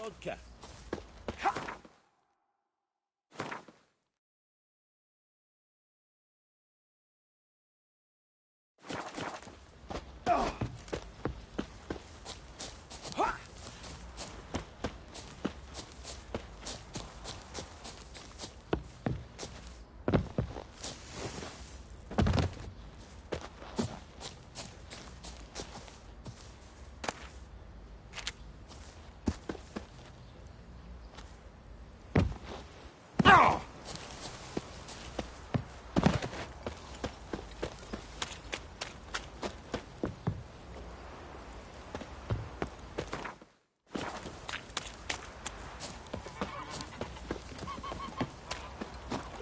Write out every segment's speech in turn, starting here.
vodka.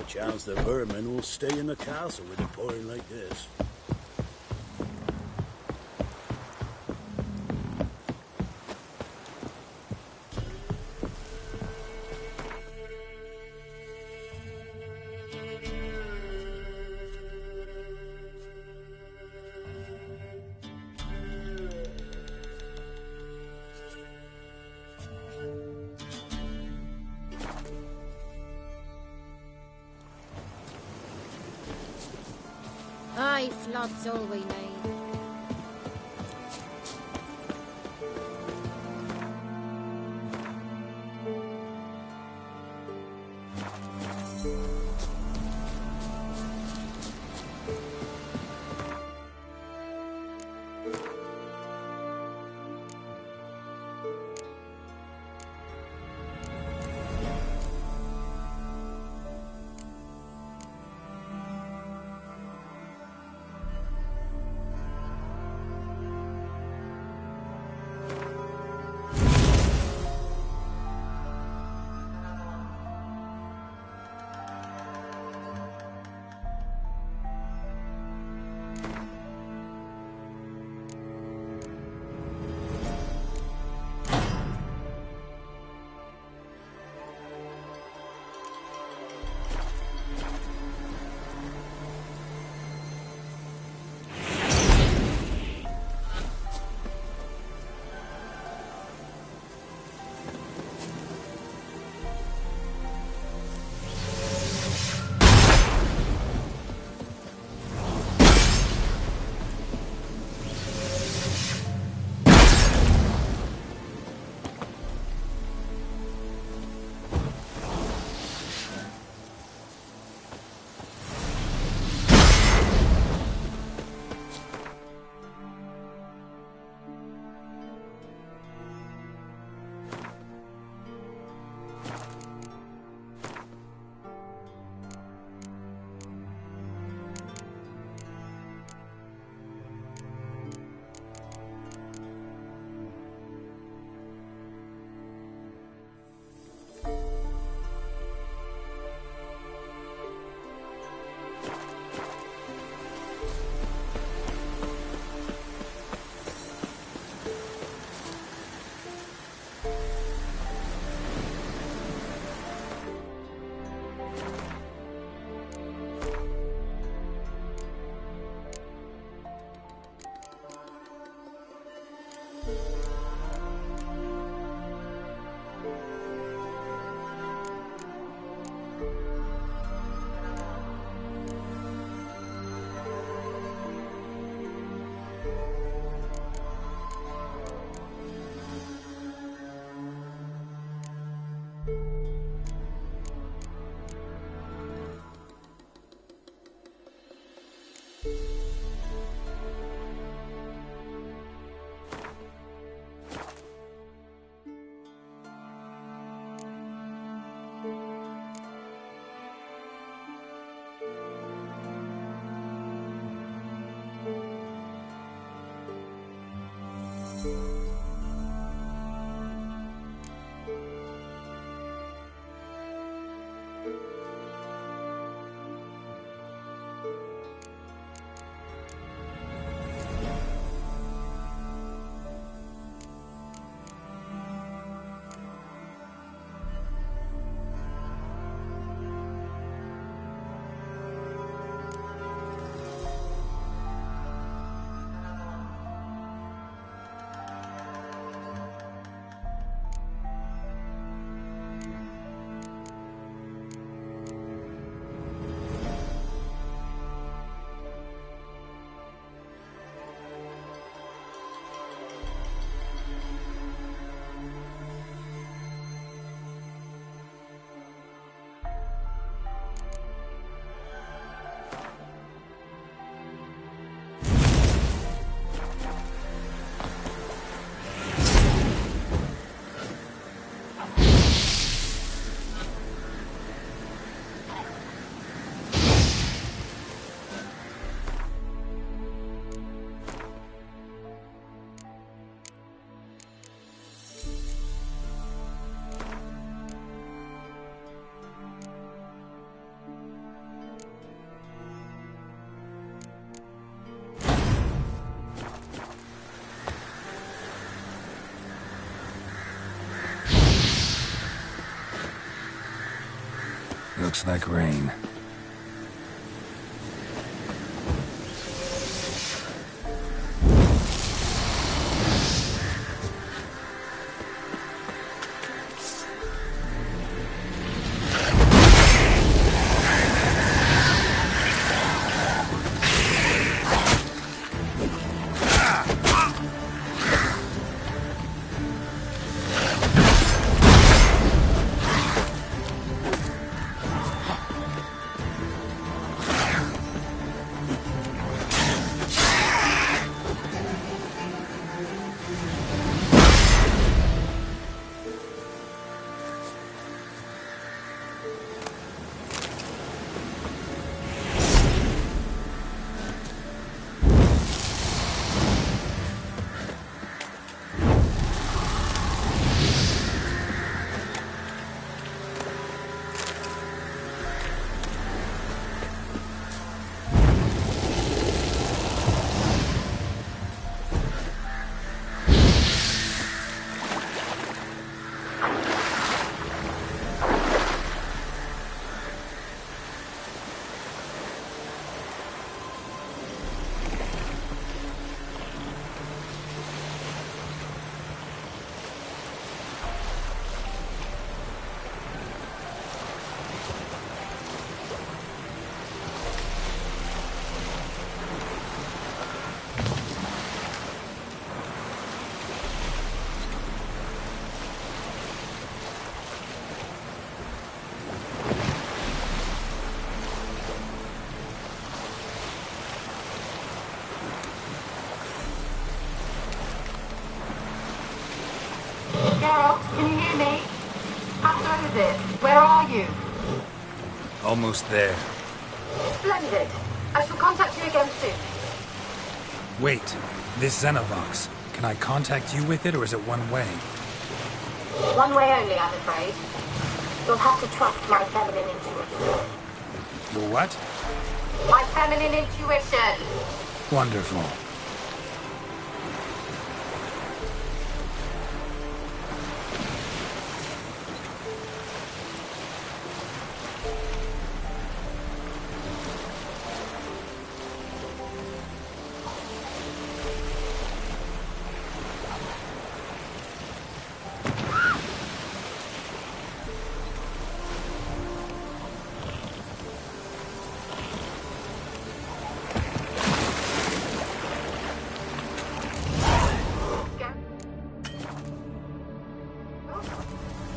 Chance the vermin will stay in the castle with it pouring like this. Aye, flood's all we need. Looks like rain. Can you hear me? How good is it? Where are you? Almost there. Splendid. I shall contact you again soon. Wait, this Xenovox. Can I contact you with it, or is it one way? One way only, I'm afraid. You'll have to trust my feminine intuition. Your what? My feminine intuition! Wonderful.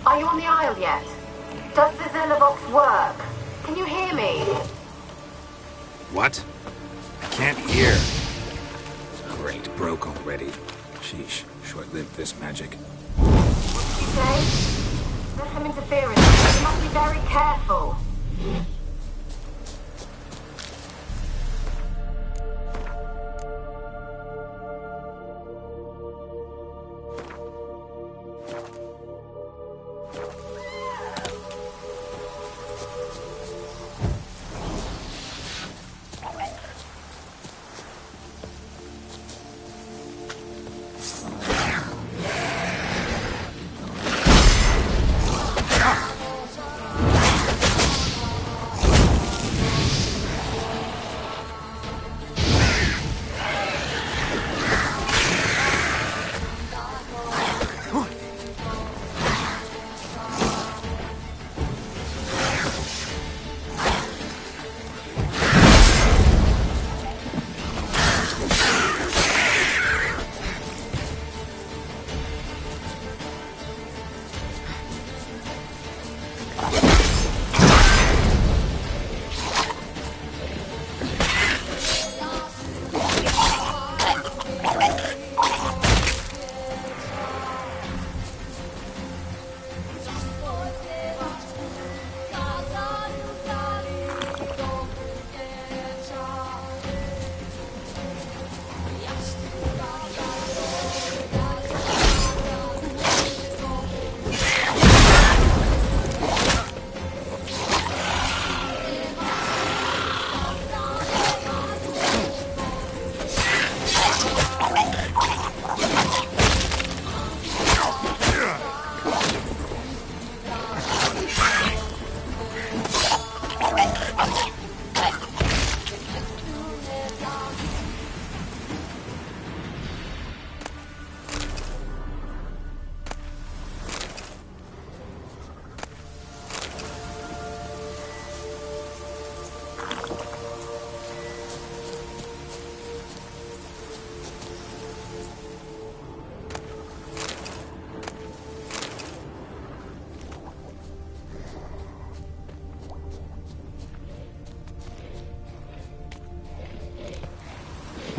Are you on the Isle yet? Does the Xenovox work? Can you hear me? What? I can't hear. Great, broke already. Sheesh, short-lived this magic. What did you say? There's some interference. You must be very careful.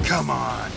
Come on.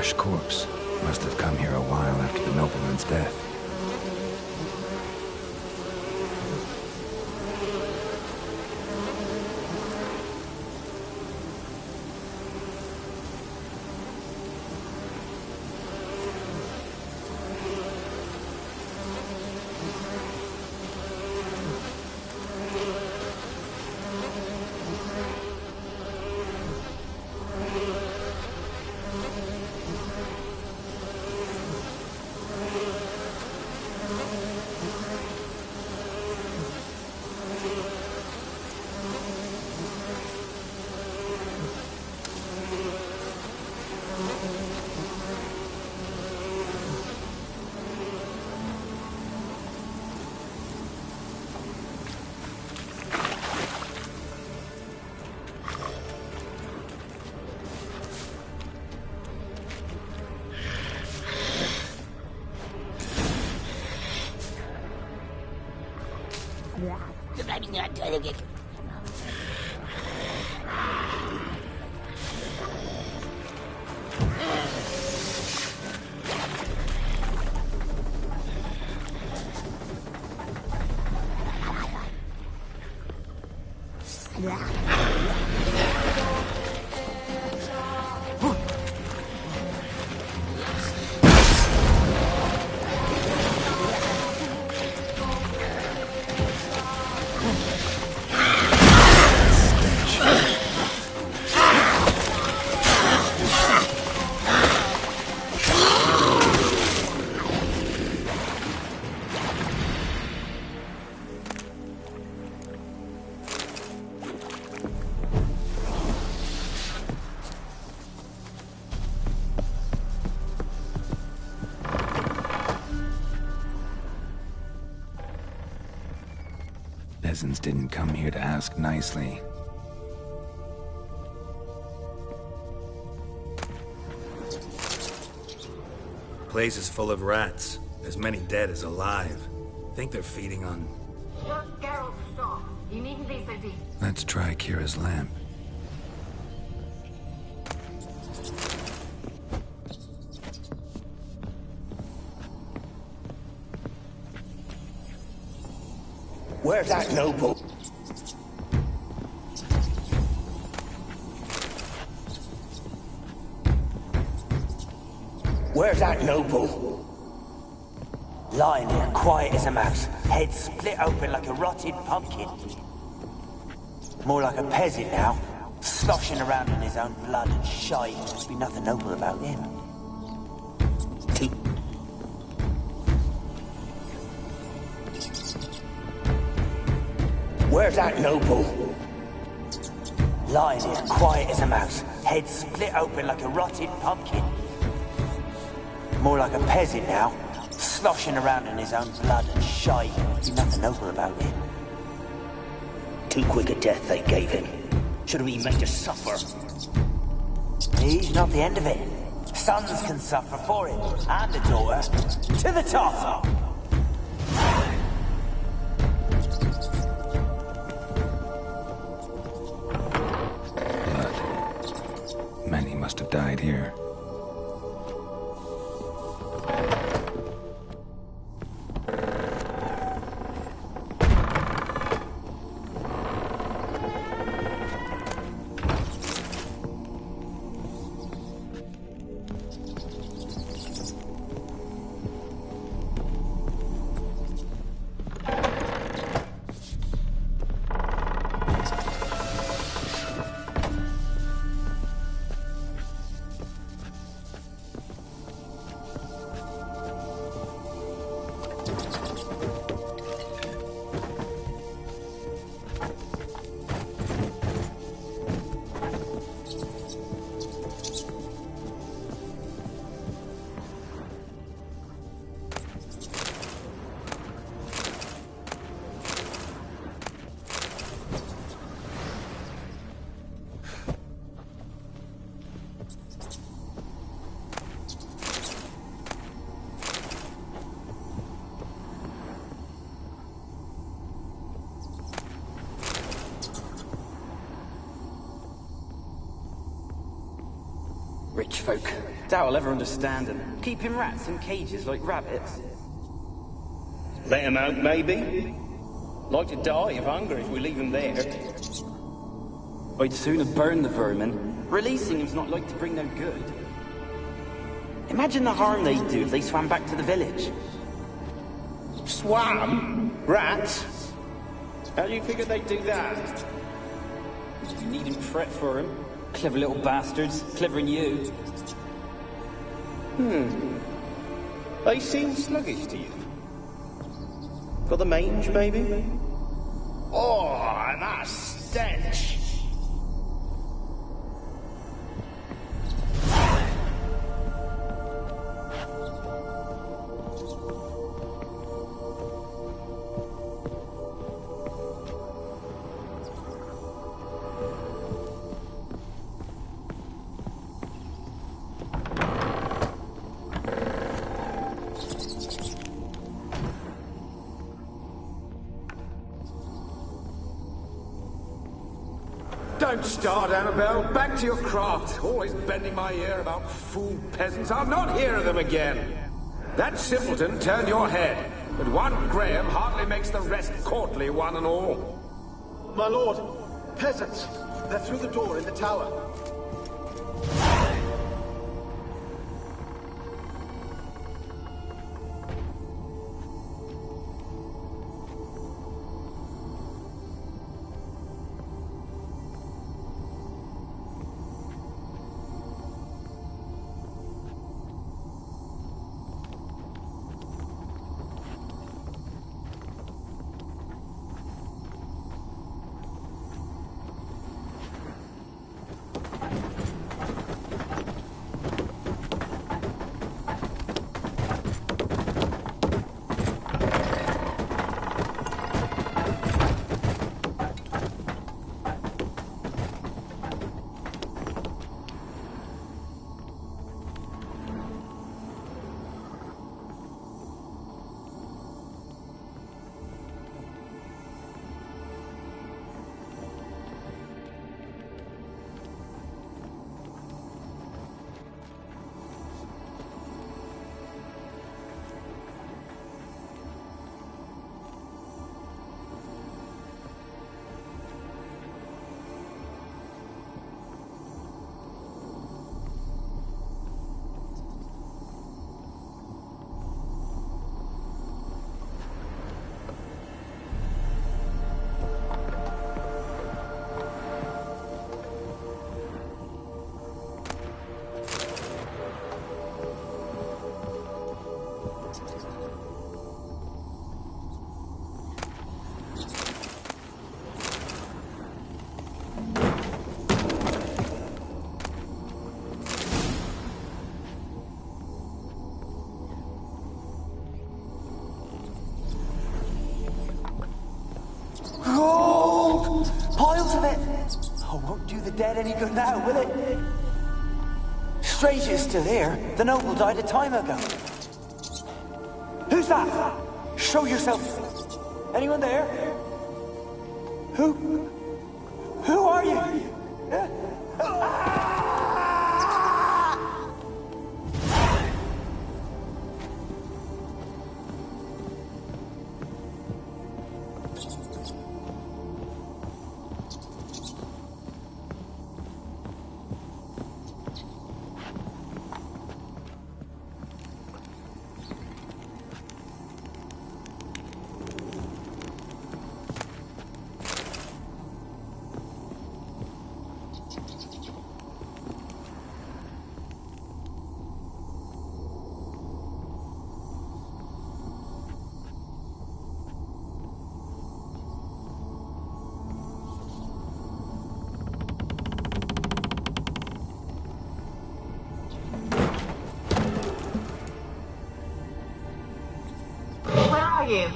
fresh corpse. Must have come here a while after the nobleman's death. Peasants didn't come here to ask nicely. Place is full of rats. As many dead as alive. Think they're feeding on... Just Geralt, stop. You needn't be so deep. Let's try Kira's lamp. Where's that noble? Where's that noble? Lying there, quiet as a mouse, head split open like a rotted pumpkin. More like a peasant now, sloshing around in his own blood and shite. Must be nothing noble about him. Where's that noble? Lying there, quiet as a mouse, head split open like a rotted pumpkin. More like a peasant now, sloshing around in his own blood and shite. Must be nothing noble about him. Too quick a death they gave him. Should have been made to suffer. He's not the end of it. Sons can suffer for it, and a daughter. To the top! Blood. Many must have died here. Rich folk. Doubt I'll ever understand them. Keeping rats in cages like rabbits. Let 'em out, maybe? Like to die of hunger if we leave them there. I'd sooner burn the vermin. Releasing them's not like to bring no good. Imagine the harm they'd do if they swam back to the village. Swam? Rats? How do you figure they'd do that? You needn't fret for them. Clever little bastards. Clever than you. They seem sluggish to you. Got the mange, maybe? Oh, and that stench! Don't start, Annabelle. Back to your craft. Always bending my ear about fool peasants. I'll not hear of them again. That simpleton turned your head, but one Graham hardly makes the rest courtly, one and all. My lord, peasants. They're through the door in the tower. Piles of it! Oh, won't do the dead any good now, will it? Strange it's still here. The noble died a time ago. Who's that? Show yourself. Anyone there? Who are you? You?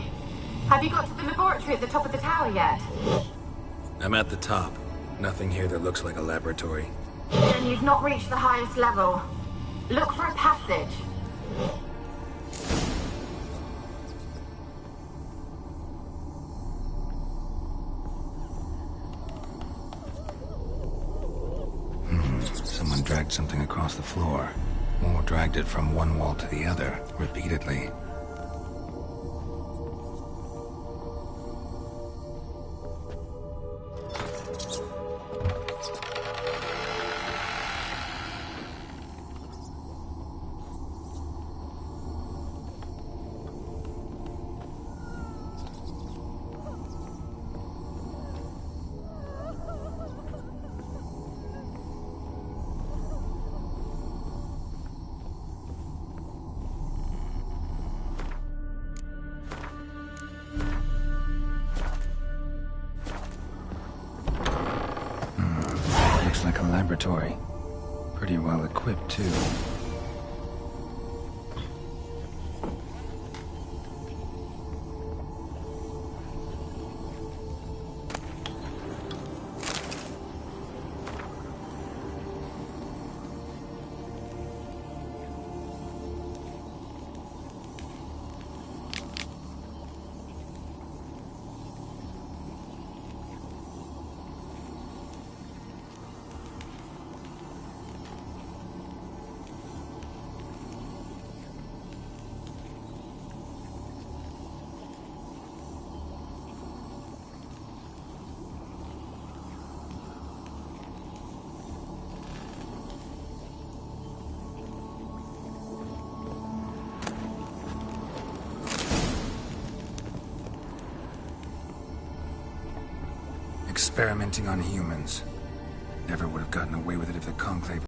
Have you got to the laboratory at the top of the tower yet? I'm at the top. Nothing here that looks like a laboratory. Then you've not reached the highest level. Look for a passage. Someone dragged something across the floor, or dragged it from one wall to the other, repeatedly. Like a laboratory. Pretty well equipped, too. Experimenting on humans. Never would have gotten away with it if the Conclave...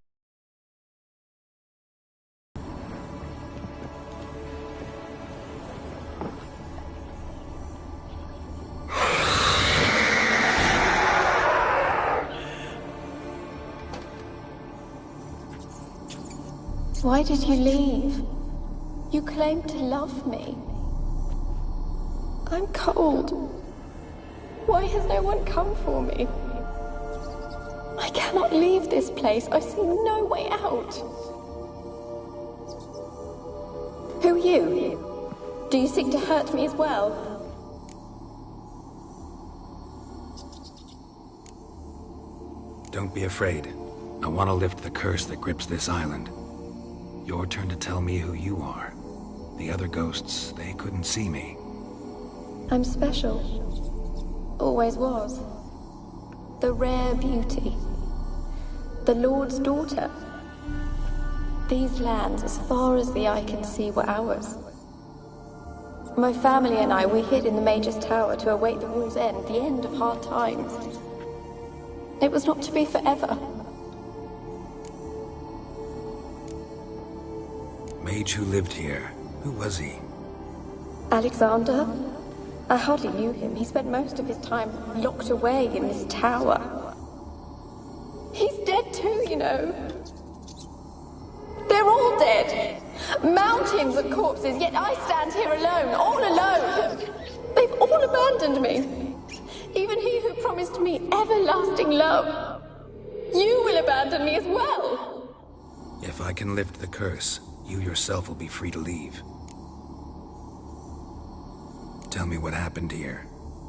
Why did you leave? You claimed to love me. I'm cold. Why has no one come for me? I cannot leave this place. I see no way out. Who are you? Do you seek to hurt me as well? Don't be afraid. I want to lift the curse that grips this island. Your turn to tell me who you are. The other ghosts, they couldn't see me. I'm special. Always was. The rare beauty. The Lord's daughter. These lands, as far as the eye can see, were ours. My family and I, we hid in the Mage's Tower to await the war's end, the end of hard times. It was not to be forever. Mage who lived here. Who was he? Alexander? I hardly knew him. He spent most of his time locked away in this tower. He's dead too, you know. They're all dead. Mountains of corpses, yet I stand here alone, all alone. They've all abandoned me. Even he who promised me everlasting love. You will abandon me as well. If I can lift the curse, you yourself will be free to leave. Tell me what happened here.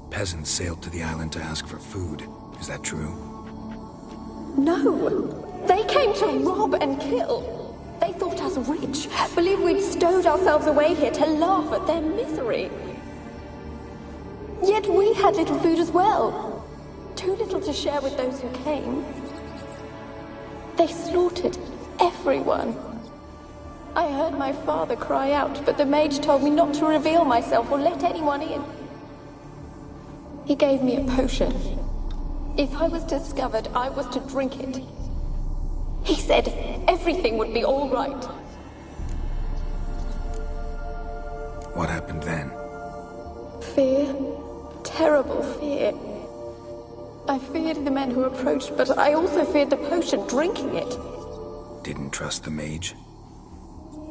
Peasants sailed to the island to ask for food. Is that true? No. They came to rob and kill. They thought us rich, believed we'd stowed ourselves away here to laugh at their misery. Yet we had little food as well. Too little to share with those who came. They slaughtered everyone. I heard my father cry out, but the mage told me not to reveal myself or let anyone in. He gave me a potion. If I was discovered, I was to drink it. He said everything would be all right. What happened then? Fear. Terrible fear. I feared the men who approached, but I also feared the potion, drinking it. Didn't trust the mage?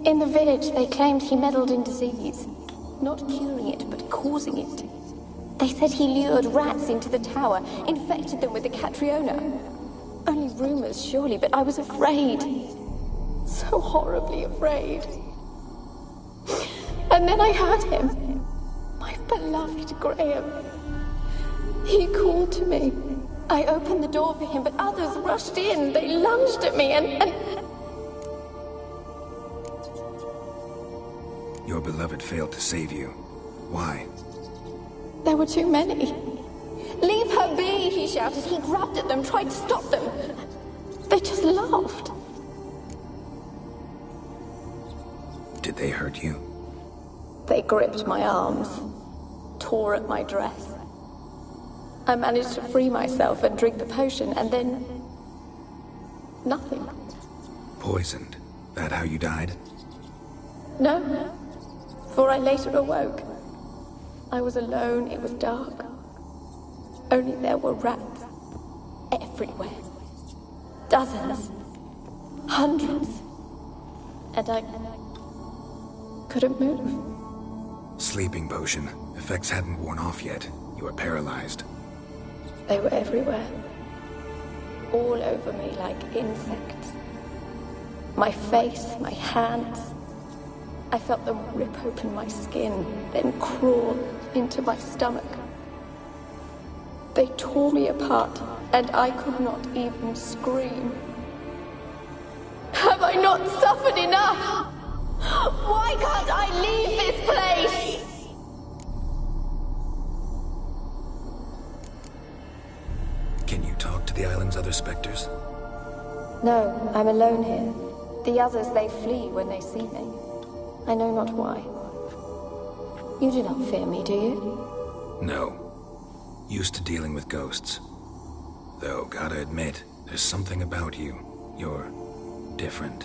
In the village, they claimed he meddled in disease. Not curing it, but causing it. They said he lured rats into the tower, infected them with the Catriona. Only rumors, surely, but I was afraid. So horribly afraid. And then I heard him. My beloved Graham. He called to me. I opened the door for him, but others rushed in. They lunged at me and Your beloved failed to save you. Why? There were too many. Leave her be, he shouted. He grabbed at them, tried to stop them. They just laughed. Did they hurt you? They gripped my arms, tore at my dress. I managed to free myself and drink the potion, and then... nothing. Poisoned? That how you died? No, for I later awoke. I was alone, it was dark. Only there were rats everywhere. Dozens. Hundreds. And I couldn't move. Sleeping potion. Effects hadn't worn off yet. You were paralyzed. They were everywhere. All over me like insects. My face, my hands. I felt them rip open my skin, then crawl into my stomach. They tore me apart, and I could not even scream. Have I not suffered enough? Why can't I leave this place? Can you talk to the island's other specters? No, I'm alone here. The others, they flee when they see me. I know not why. You do not fear me, do you? No. Used to dealing with ghosts. Though, gotta admit, there's something about you. You're different.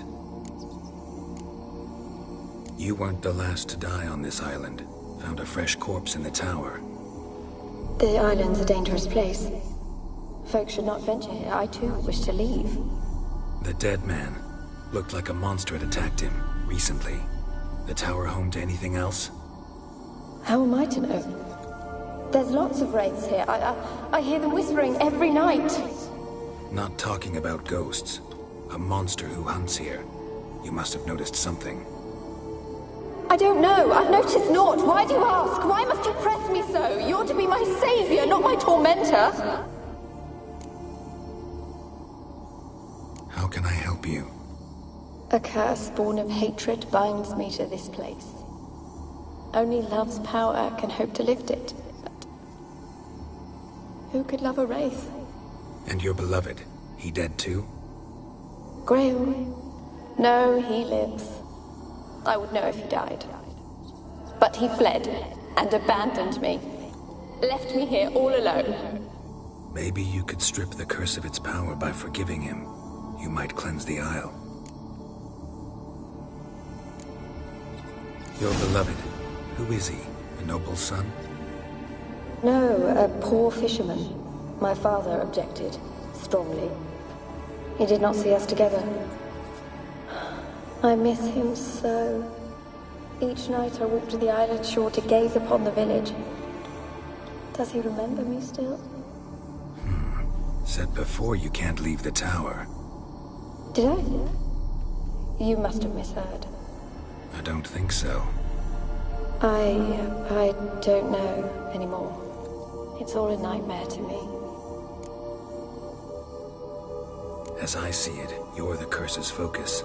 You weren't the last to die on this island. Found a fresh corpse in the tower. The island's a dangerous place. Folks should not venture here. I too wish to leave. The dead man. Looked like a monster had attacked him, recently. The tower home to anything else? How am I to know? There's lots of wraiths here. I hear them whispering every night. Not talking about ghosts. A monster who hunts here. You must have noticed something. I don't know. I've noticed naught. Why do you ask? Why must you press me so? You're to be my savior, not my tormentor. How can I help you? A curse born of hatred binds me to this place. Only love's power can hope to lift it. But who could love a wraith? And your beloved, he dead too? Graham? No, he lives. I would know if he died. But he fled and abandoned me. Left me here all alone. Maybe you could strip the curse of its power by forgiving him. You might cleanse the isle. Your beloved, who is he? A noble son? No, a poor fisherman. My father objected, strongly. He did not see us together. I miss him so. Each night I walk to the island shore to gaze upon the village. Does he remember me still? Said before you can't leave the tower. Did I? You must have misheard. I don't think so. I don't know anymore. It's all a nightmare to me. As I see it, you're the curse's focus.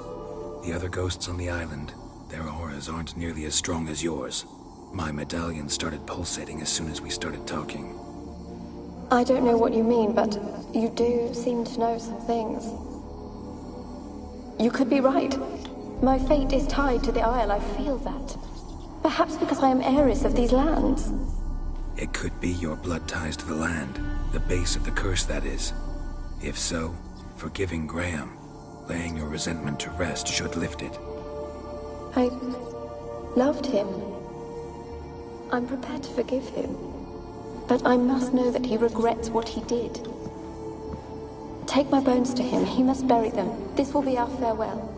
The other ghosts on the island, their auras aren't nearly as strong as yours. My medallion started pulsating as soon as we started talking. I don't know what you mean, but you do seem to know some things. You could be right. My fate is tied to the Isle, I feel that. Perhaps because I am heiress of these lands. It could be your blood ties to the land, the base of the curse, that is. If so, forgiving Graham, laying your resentment to rest should lift it. I loved him. I'm prepared to forgive him. But I must know that he regrets what he did. Take my bones to him. He must bury them. This will be our farewell.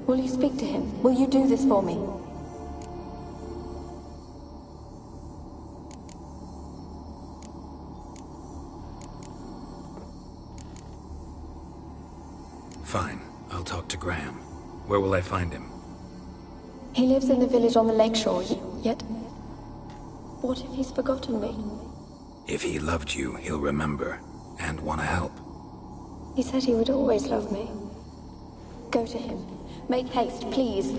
Will you speak to him? Will you do this for me? Fine. I'll talk to Graham. Where will I find him? He lives in the village on the lakeshore, yet... What if he's forgotten me? If he loved you, he'll remember, and want to help. He said he would always love me. Go to him. Make haste, please.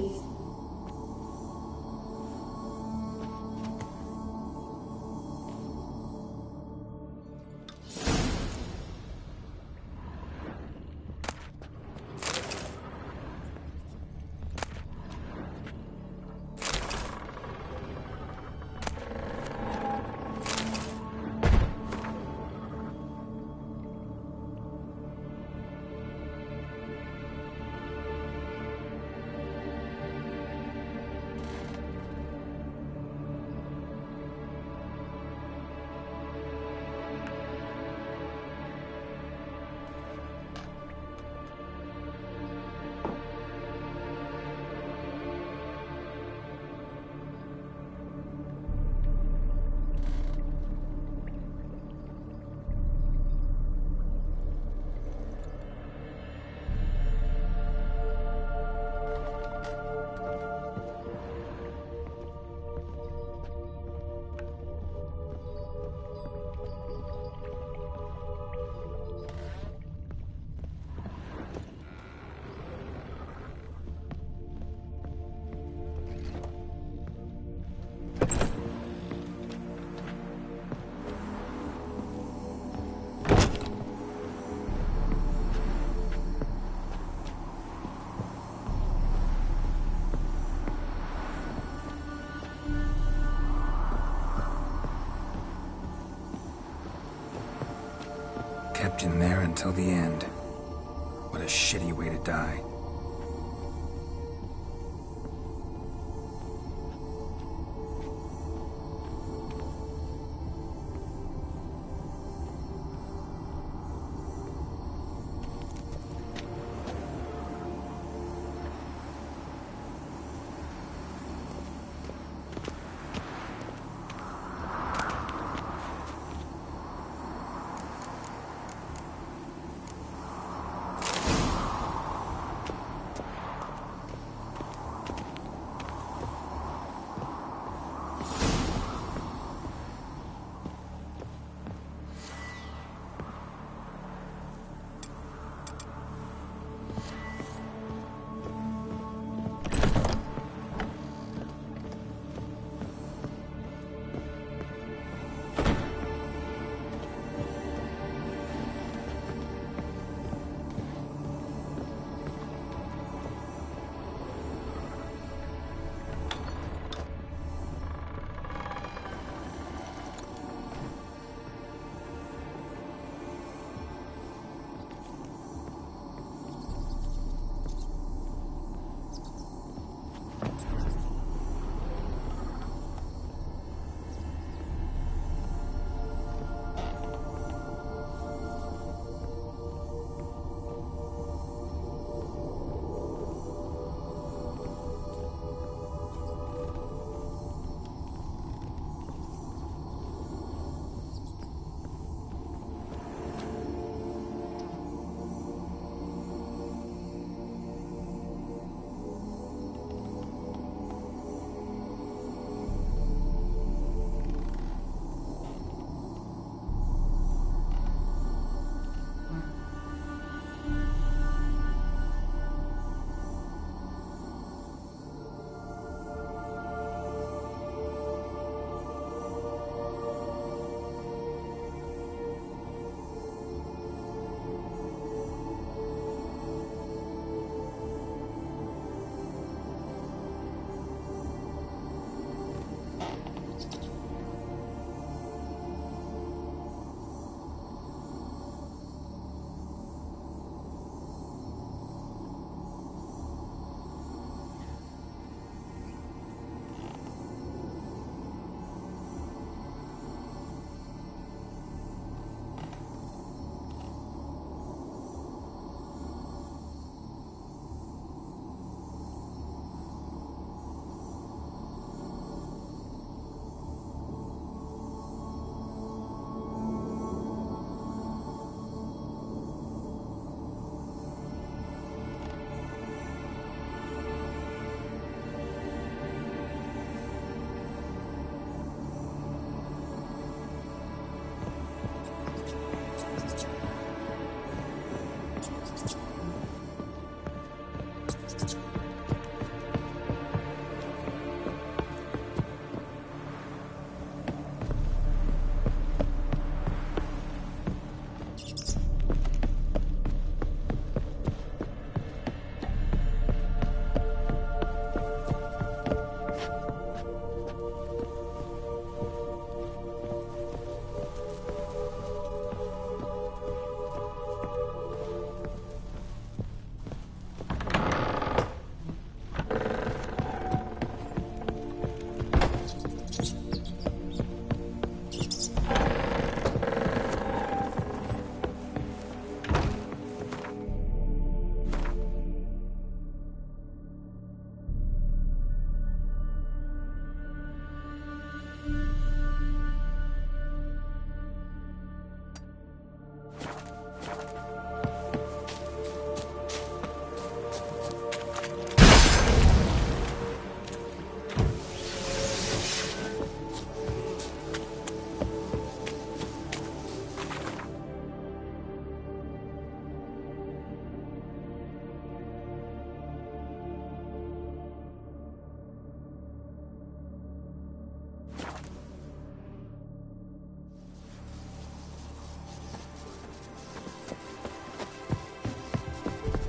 Trapped in there until the end. What a shitty way to die.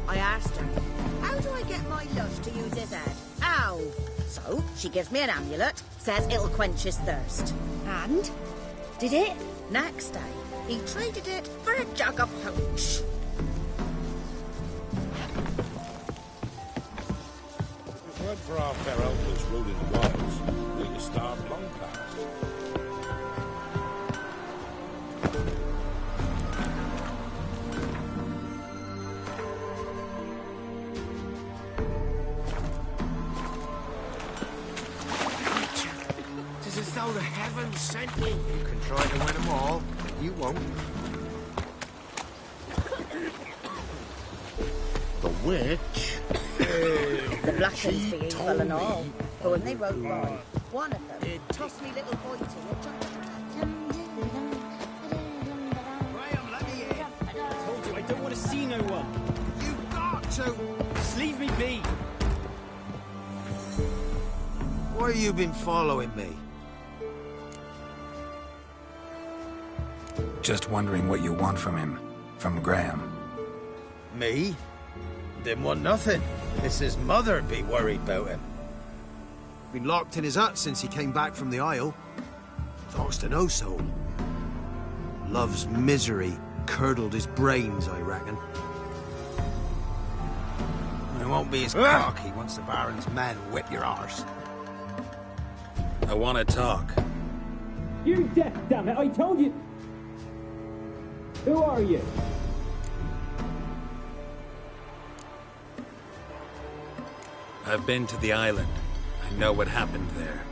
I asked her, how do I get my lush to use his head? Ow! So, she gives me an amulet, says it'll quench his thirst. And? Did it? Next day, he traded it for a jug of Ouch! If it weren't for our fair elders ruling the wilds, we'd have starved long past. It's as though the heavens sent you. You can try to win them all, but you won't. The witch? The Blackens be evil and all. But when they rode by, one of them tossed me little boy to Graham, let me in. I told you I don't want to see no one. You've got to. Just leave me be. Why you been following me? Just wondering what you want from him. From Graham. Me? Didn't want nothing. It's his mother be worried about him. Been locked in his hut since he came back from the Isle. Thoughts to no soul. Love's misery curdled his brains, I reckon. It won't be as cocky once the Baron's men whip your arse. I want to talk. You're deaf, damn it! I told you. Who are you? I've been to the island. I know what happened there.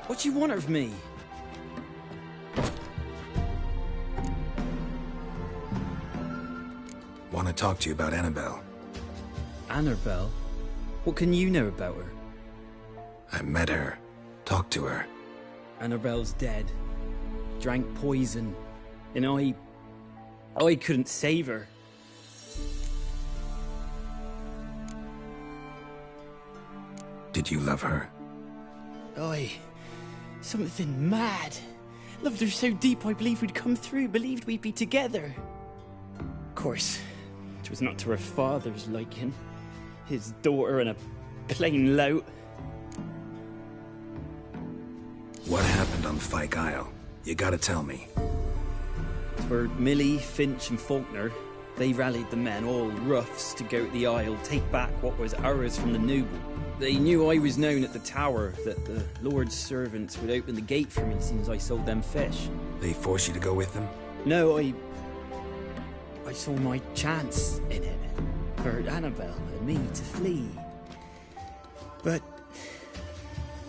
What do you want of me? Want to talk to you about Annabelle. Annabelle? What can you know about her? I met her. Talked to her. Annabelle's dead. Drank poison. And I couldn't save her. Did you love her? Something mad. Loved her so deep I believed we'd come through, believed we'd be together. Of course, it was not to her father's liking. His daughter and a plain lout. What happened on Fyke Isle? You gotta tell me. For Millie, Finch and Faulkner, they rallied the men, all roughs, to go to the Isle, take back what was ours from the noble. They knew I was known at the tower, that the Lord's servants would open the gate for me since I sold them fish. They forced you to go with them? No, I saw my chance in it, for Annabelle and me to flee. But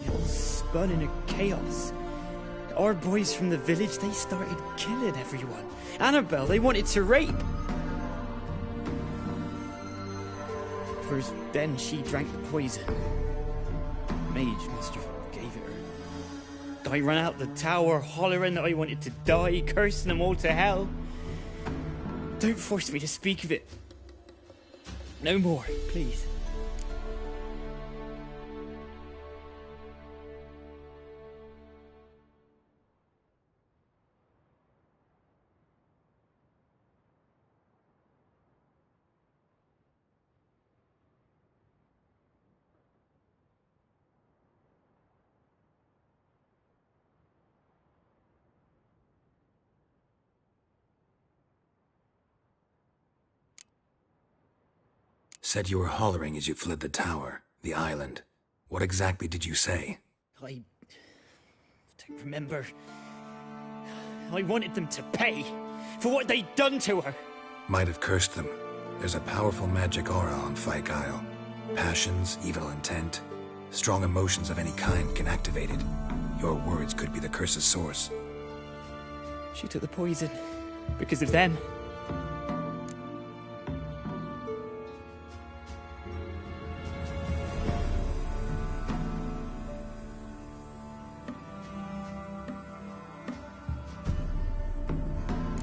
it all spun in a chaos. Our boys from the village, they started killing everyone. Annabelle, they wanted to rape. First, then she drank the poison. Mage must have gave it her. I ran out the tower, hollering that I wanted to die, cursing them all to hell. Don't force me to speak of it. No more, please. Said you were hollering as you fled the tower, the island. What exactly did you say? I don't remember. I wanted them to pay for what they'd done to her. Might have cursed them. There's a powerful magic aura on Fyke Isle. Passions, evil intent, strong emotions of any kind can activate it. Your words could be the curse's source. She took the poison because of them.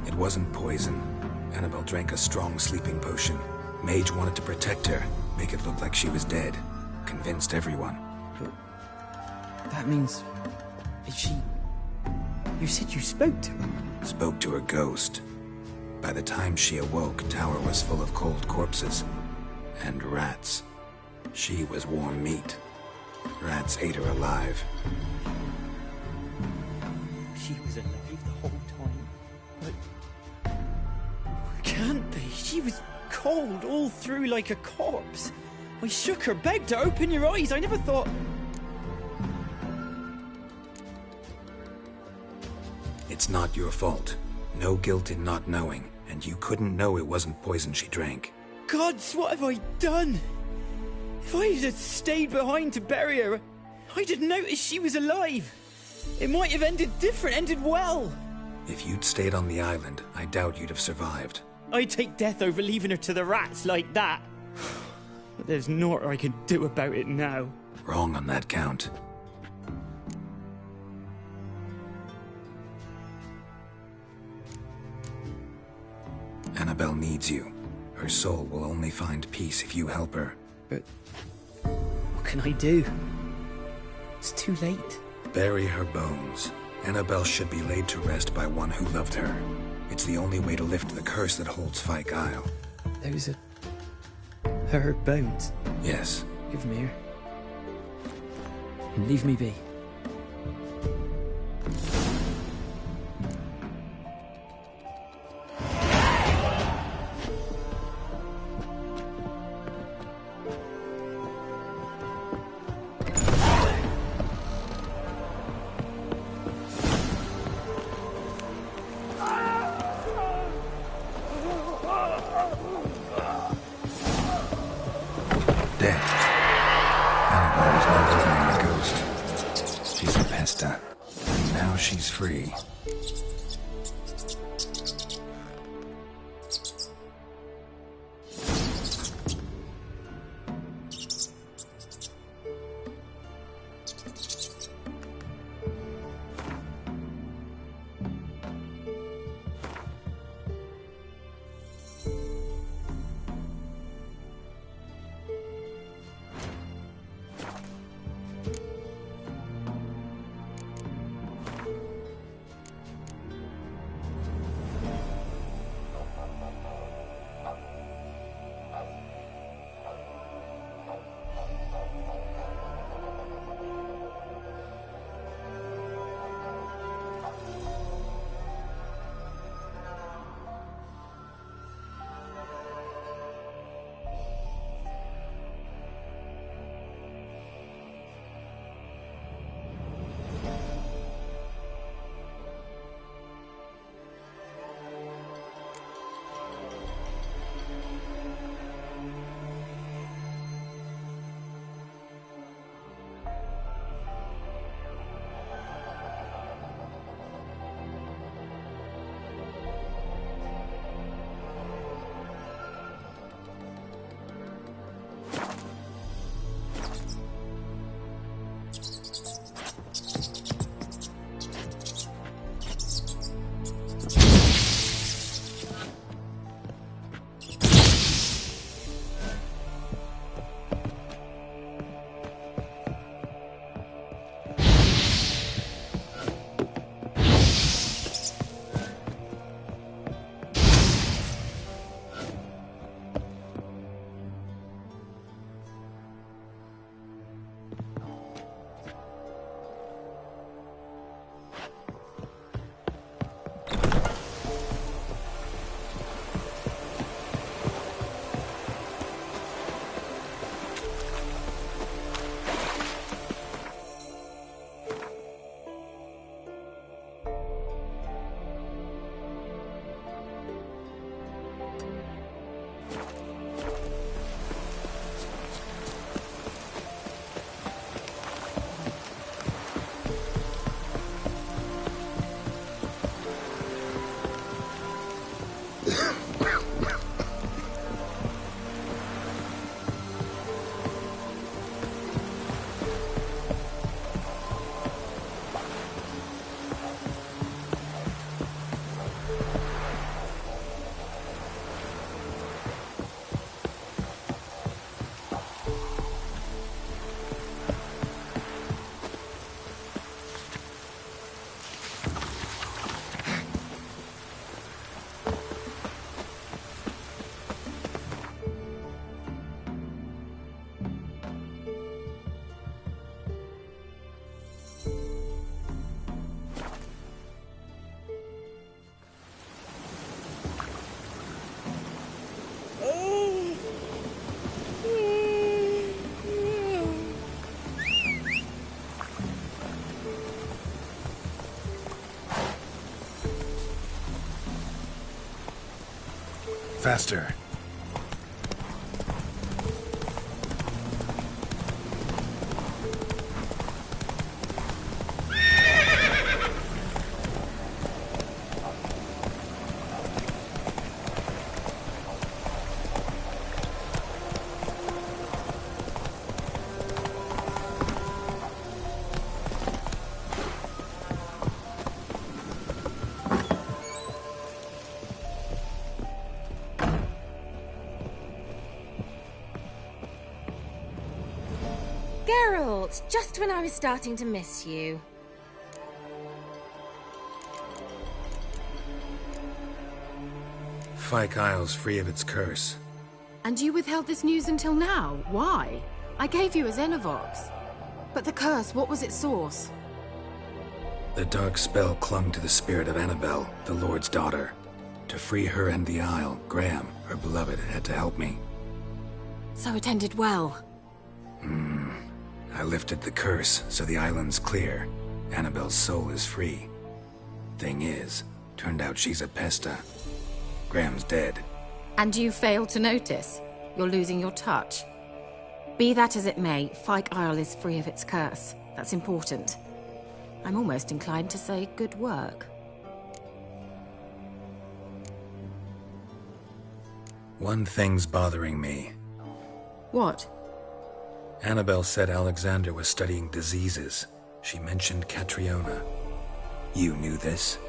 It wasn't poison. Annabelle drank a strong sleeping potion. Mage wanted to protect her, make it look like she was dead. Convinced everyone. But that means... she... You said you spoke to her? Spoke to her ghost. By the time she awoke, Tower was full of cold corpses. And rats. She was warm meat. Rats ate her alive. She was alive the whole time. But... Can't be. She was cold all through like a corpse. I shook her, begged her, open your eyes. I never thought... It's not your fault. No guilt in not knowing, and you couldn't know it wasn't poison she drank. Gods, what have I done? If I had stayed behind to bury her, I'd have noticed she was alive. It might have ended different, ended well. If you'd stayed on the island, I doubt you'd have survived. I'd take death over leaving her to the rats like that. But there's naught I can do about it now. Wrong on that count. Annabelle needs you. Her soul will only find peace if you help her. But what can I do? It's too late. Bury her bones. Annabelle should be laid to rest by one who loved her. It's the only way to lift the curse that holds Fyke Isle. Those are... her bones? Yes. Give them here. And leave me be. She's free. faster. Geralt, just when I was starting to miss you. Fyke Isle's free of its curse. And you withheld this news until now? Why? I gave you a Xenovox. But the curse, what was its source? The dark spell clung to the spirit of Annabelle, the Lord's daughter. To free her and the Isle, Graham, her beloved, had to help me. So it ended well. I lifted the curse, so the island's clear. Annabelle's soul is free. Thing is, turned out she's a pesta. Graham's dead. And you failed to notice? You're losing your touch. Be that as it may, Fyke Isle is free of its curse. That's important. I'm almost inclined to say good work. One thing's bothering me. What? Annabelle said Alexander was studying diseases. She mentioned Catriona. You knew this?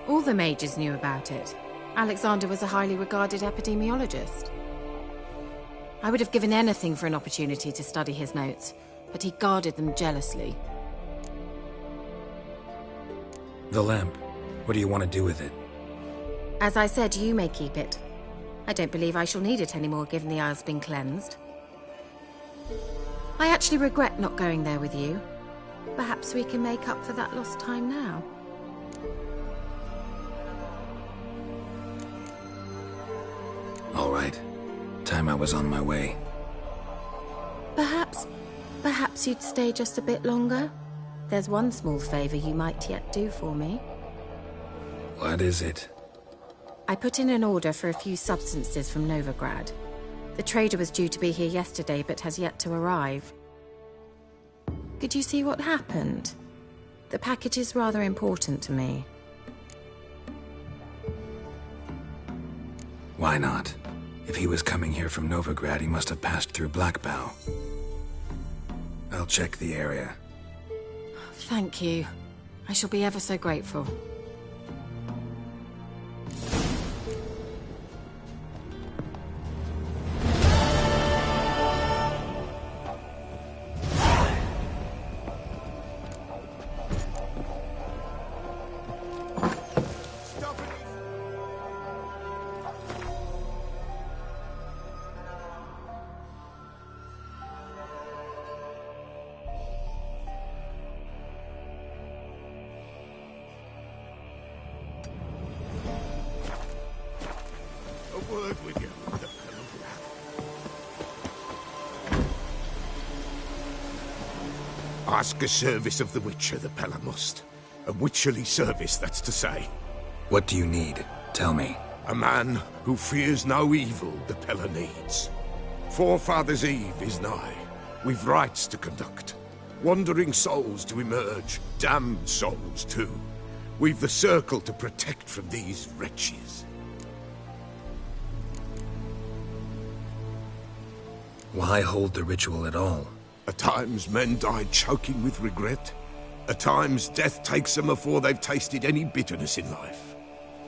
All the mages knew about it. Alexander was a highly regarded epidemiologist. I would have given anything for an opportunity to study his notes, but he guarded them jealously. The lamp. What do you want to do with it? As I said, you may keep it. I don't believe I shall need it anymore, given the Isle's been cleansed. I actually regret not going there with you. Perhaps we can make up for that lost time now. All right. Time I was on my way. Perhaps you'd stay just a bit longer? There's one small favor you might yet do for me. What is it? I put in an order for a few substances from Novigrad. The trader was due to be here yesterday, but has yet to arrive. Could you see what happened? The package is rather important to me. Why not? If he was coming here from Novigrad, he must have passed through Blackbow. I'll check the area. Thank you. I shall be ever so grateful. A word with you, the Ask a service of the Witcher, the Pella must. A witcherly service, that's to say. What do you need? Tell me. A man who fears no evil the Pella needs. Forefathers' Eve is nigh. We've rites to conduct. Wandering souls to emerge. Damned souls, too. We've the circle to protect from these wretches. Why hold the ritual at all? At times men die choking with regret. At times death takes them before they've tasted any bitterness in life.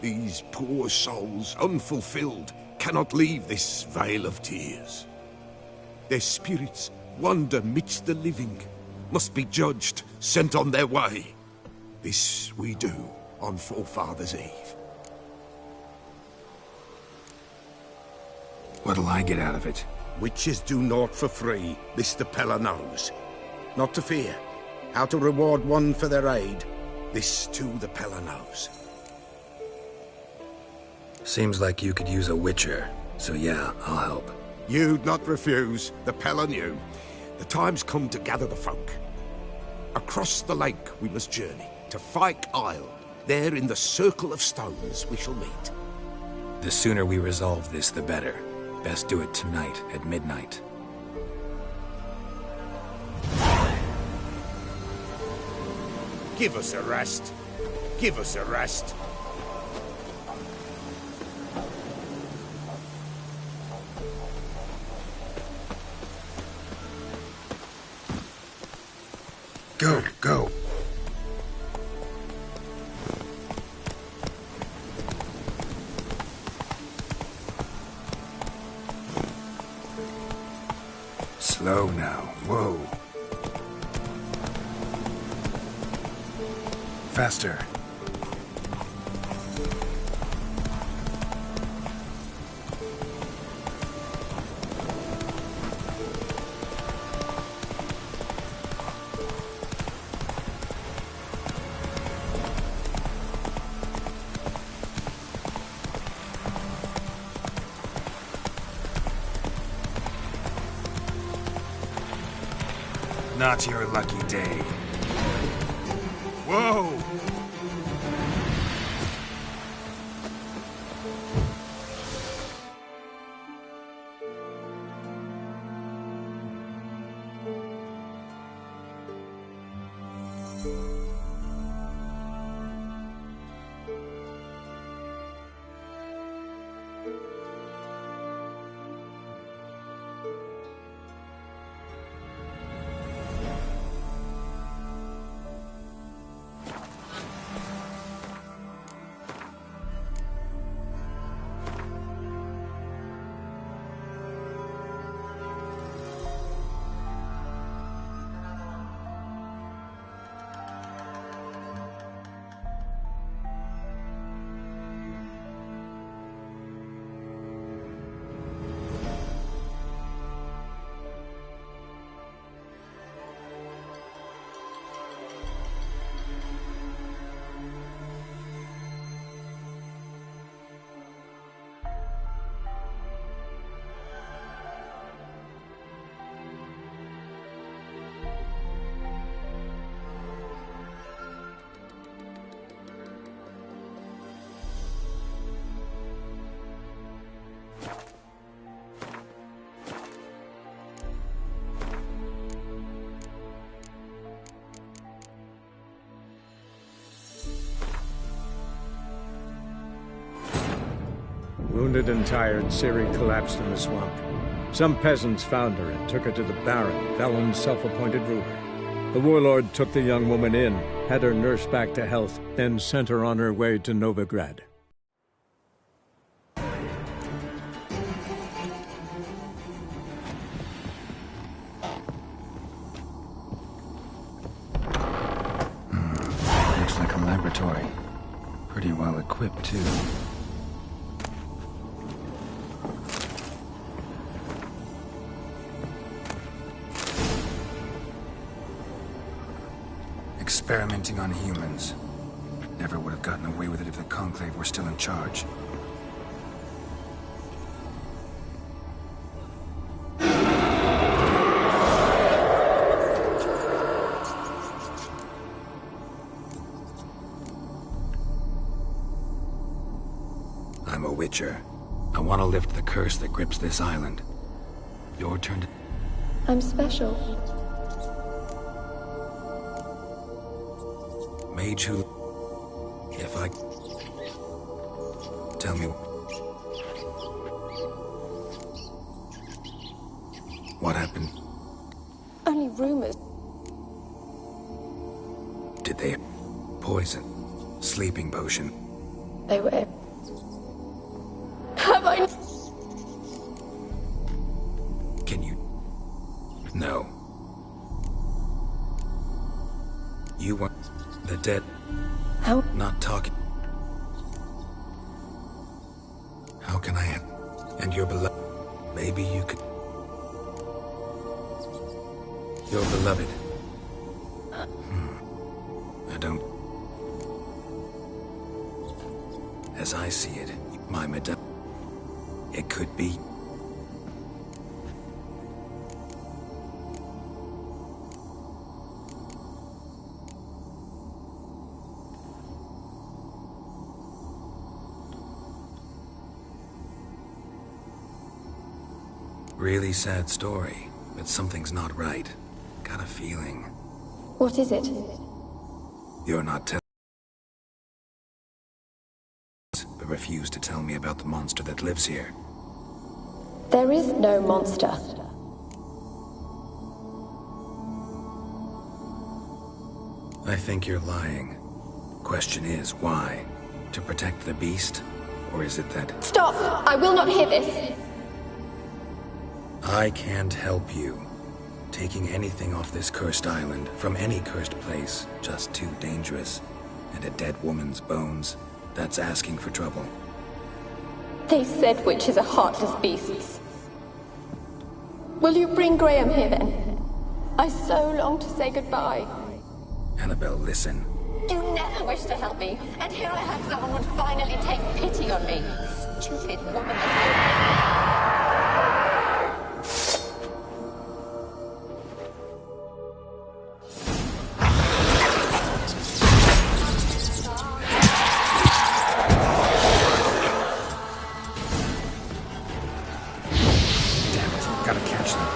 These poor souls, unfulfilled, cannot leave this vale of tears. Their spirits wander midst the living, must be judged, sent on their way. This we do on Forefathers' Eve. What'll I get out of it? Witches do naught for free, this the Pella knows. Not to fear. How to reward one for their aid, this too the Pella knows. Seems like you could use a witcher, so yeah, I'll help. You'd not refuse, the Pella knew. The time's come to gather the folk. Across the lake we must journey, to Fyke Isle. There in the circle of stones we shall meet. The sooner we resolve this, the better. Best do it tonight at midnight. Give us a rest. Give us a rest. Go, go. Slow now. Whoa. Faster. Not your lucky day. Whoa! Wounded and tired, Ciri collapsed in the swamp. Some peasants found her and took her to the Baron, Valen's self-appointed ruler. The warlord took the young woman in, had her nursed back to health, then sent her on her way to Novigrad. Looks like a laboratory. Pretty well equipped, too. Experimenting on humans. Never would have gotten away with it if the Conclave were still in charge. I'm a witcher. I want to lift the curse that grips this island. Your turn to... I'm special. Mage who... If I... Tell me... What happened? Only rumors. Did they... Poison? Sleeping potion? They were... Have I... Can you... No. You want... The dead... How? Not talking. How can I... And your beloved... Maybe you could... Your beloved... I don't... As I see it, my medallion... It could be... Really sad story, but something's not right. Got a feeling. What is it? You're not telling, but refuse to tell me about the monster that lives here. There is no monster. I think you're lying. Question is, why? To protect the beast? Or is it that... Stop! I will not hear this! I can't help you. Taking anything off this cursed island, from any cursed place, just too dangerous. And a dead woman's bones, that's asking for trouble. They said witches are heartless beasts. Will you bring Graham here then? I so long to say goodbye. Annabelle, listen. You never wished to help me, and here I have someone would finally take pity on me. Stupid woman. Gotta catch them.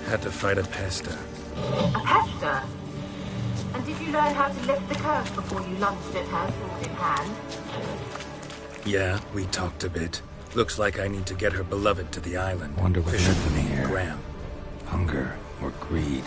Had to fight a pester. A pester? And did you learn how to lift the curse before you lunged at her, sword in hand? Yeah, we talked a bit. Looks like I need to get her beloved to the island. Wonder what happened here. Graham. Hunger or greed?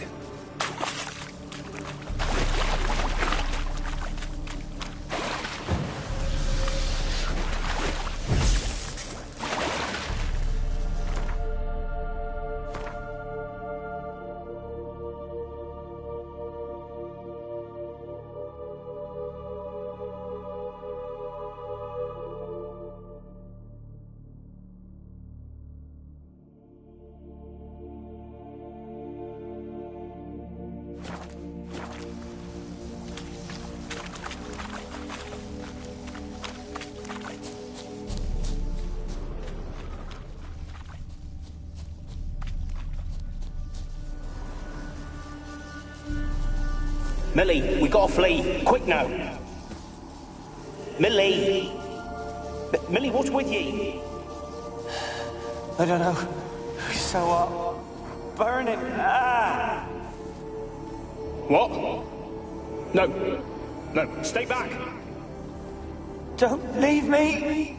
Millie, we gotta flee. Quick now. Millie! Millie, what's with you? I don't know. It's so hot. Burning. Ah! What? No. No, stay back. Don't leave me.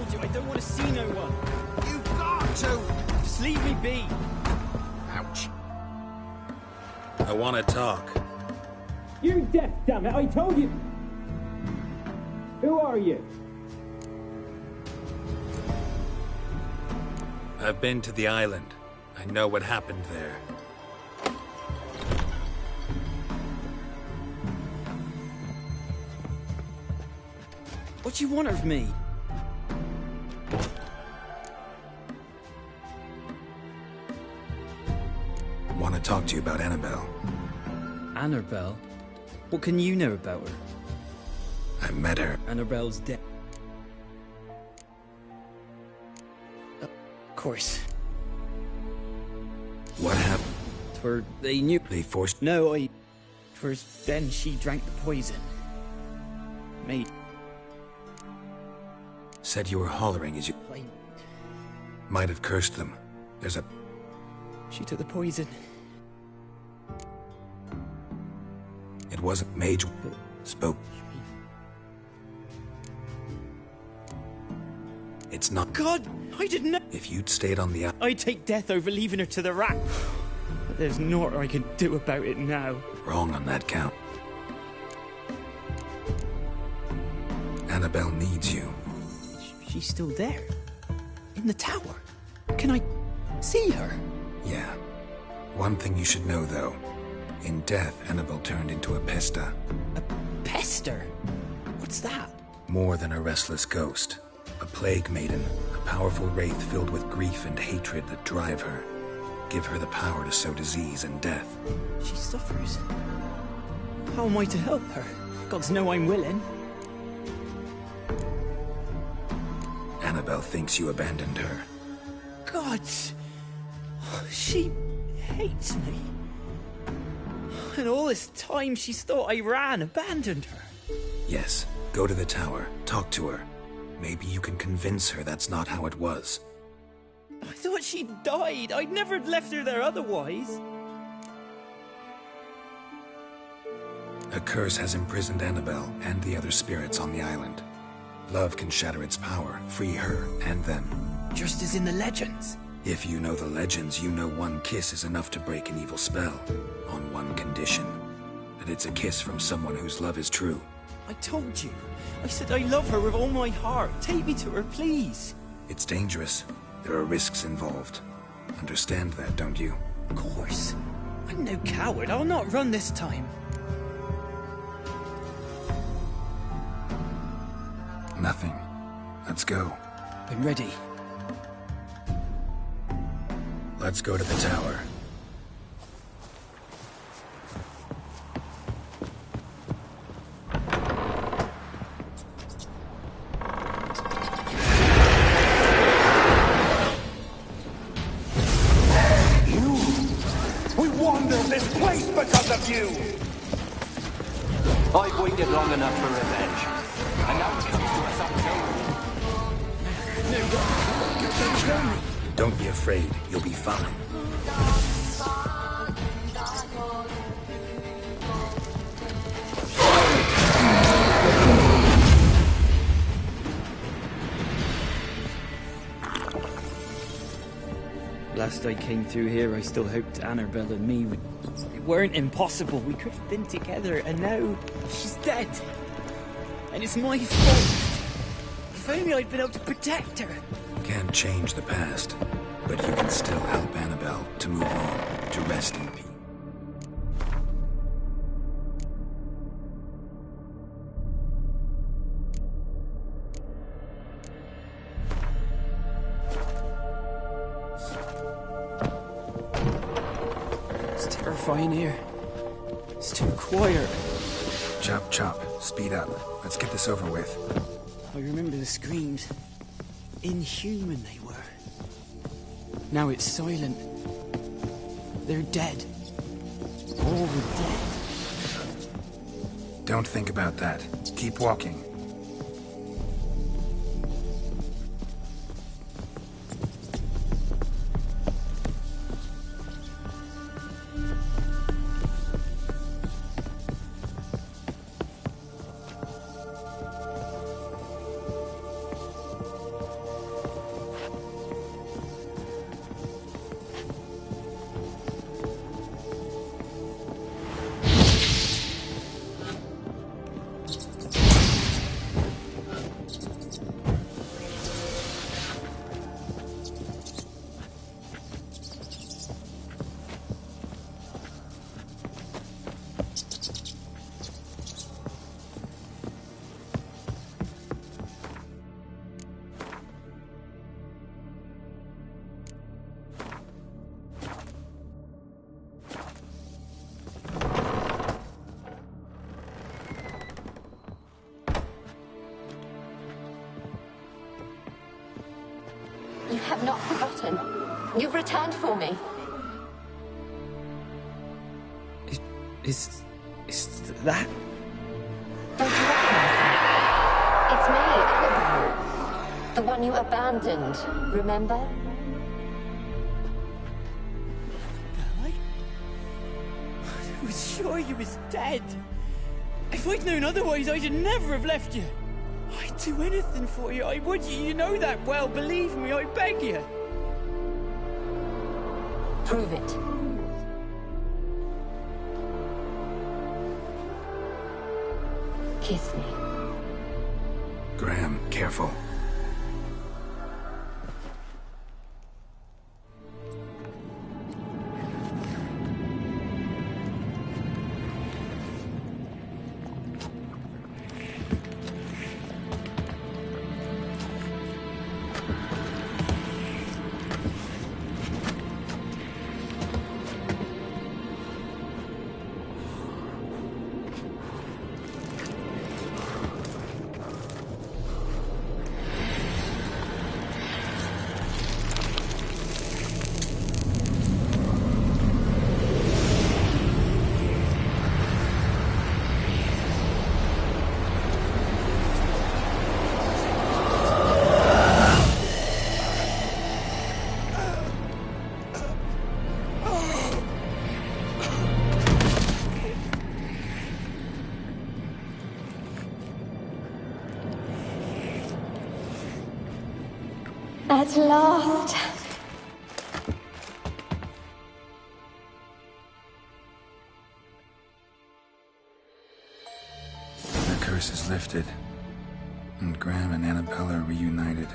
told you I don't want to see no one. You've got to! Just leave me be. Ouch. I want to talk. You're deaf, damn it! I told you! Who are you? I've been to the island. I know what happened there. What do you want of me? Want to talk to you about Annabelle. Annabelle? What can you know about her? I met her. Annabelle's dead. Of course. What happened? For they knew. They forced. No, First, then she drank the poison. Mate. Said you were hollering as you. Might have cursed them. There's a. She took the poison. It wasn't Mage. Spoke. It's not. God, I didn't know. If you'd stayed on the. I'd take death over leaving her to the rat. But there's naught I can do about it now. Wrong on that count. Annabelle needs you. She's still there. In the tower. Can I see her? Yeah. One thing you should know, though. In death, Annabelle turned into a pesta. A pester? What's that? More than a restless ghost. A plague maiden. A powerful wraith filled with grief and hatred that drive her. Give her the power to sow disease and death. She suffers. How am I to help her? Gods know I'm willing. Annabelle thinks you abandoned her. God! She hates me. And all this time she's thought I abandoned her. Yes, go to the tower, talk to her. Maybe you can convince her that's not how it was. I thought she died. I'd never left her there otherwise. A curse has imprisoned Annabelle and the other spirits on the island. Love can shatter its power, free her and them. Just as in the legends. If you know the legends, you know one kiss is enough to break an evil spell. On one condition. That it's a kiss from someone whose love is true. I told you. I said I love her with all my heart. Take me to her, please. It's dangerous. There are risks involved. Understand that, don't you? Of course. I'm no coward. I'll not run this time. Nothing. Let's go. I'm ready. Let's go to the tower. We wander this place because of you! I've waited long enough for revenge. And now it comes to us until... Don't be afraid. You'll be fine. Last I came through here, I still hoped Annabelle and me would... It weren't impossible. We could have been together, and now she's dead. And it's my fault. If only I'd been able to protect her. Can't change the past, but you can still help Annabelle to move on, to rest in peace. It's terrifying here. It's too quiet. Chop, chop. Speed up. Let's get this over with. I remember the screams. Inhuman they were. Now it's silent. They're dead. All the dead. Don't think about that. Keep walking. have not forgotten. You've returned for me. Is that... Don't you recognize me? It's me, Annabelle. The one you abandoned, remember? I was sure you was dead. If I'd known otherwise, I'd never have left you. I'd do anything for you. I would. You know that well. Believe me, I beg you. Prove it. Kiss me. Graham, careful. At last. The curse is lifted, and Graham and Annabelle are reunited.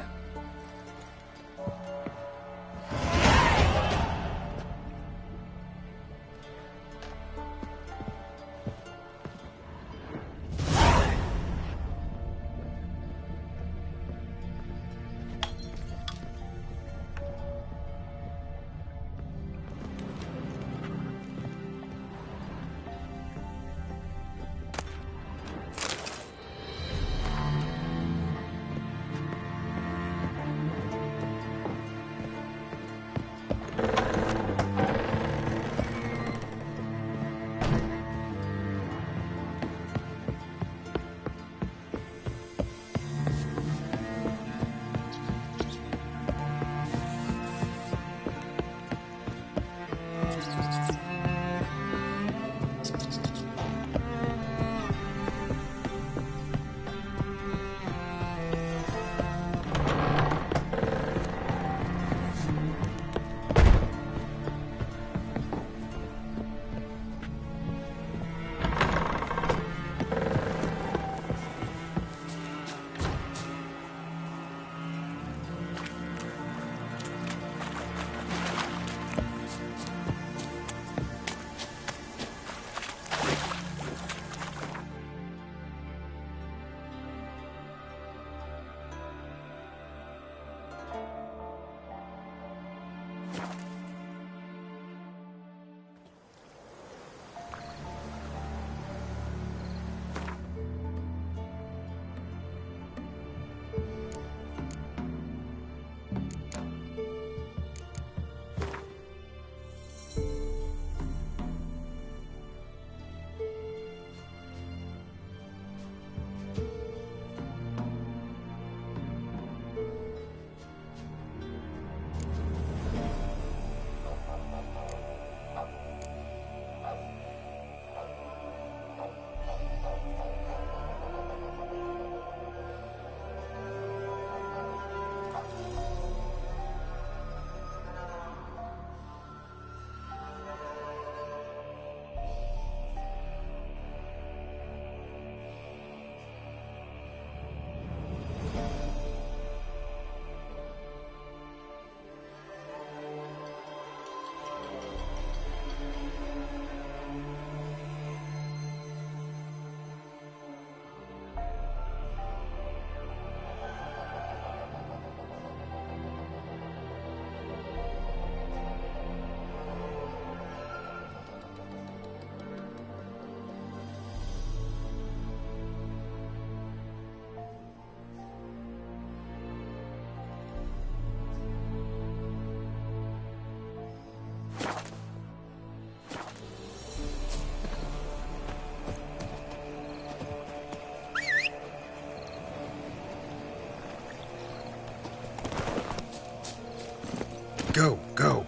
Go, go.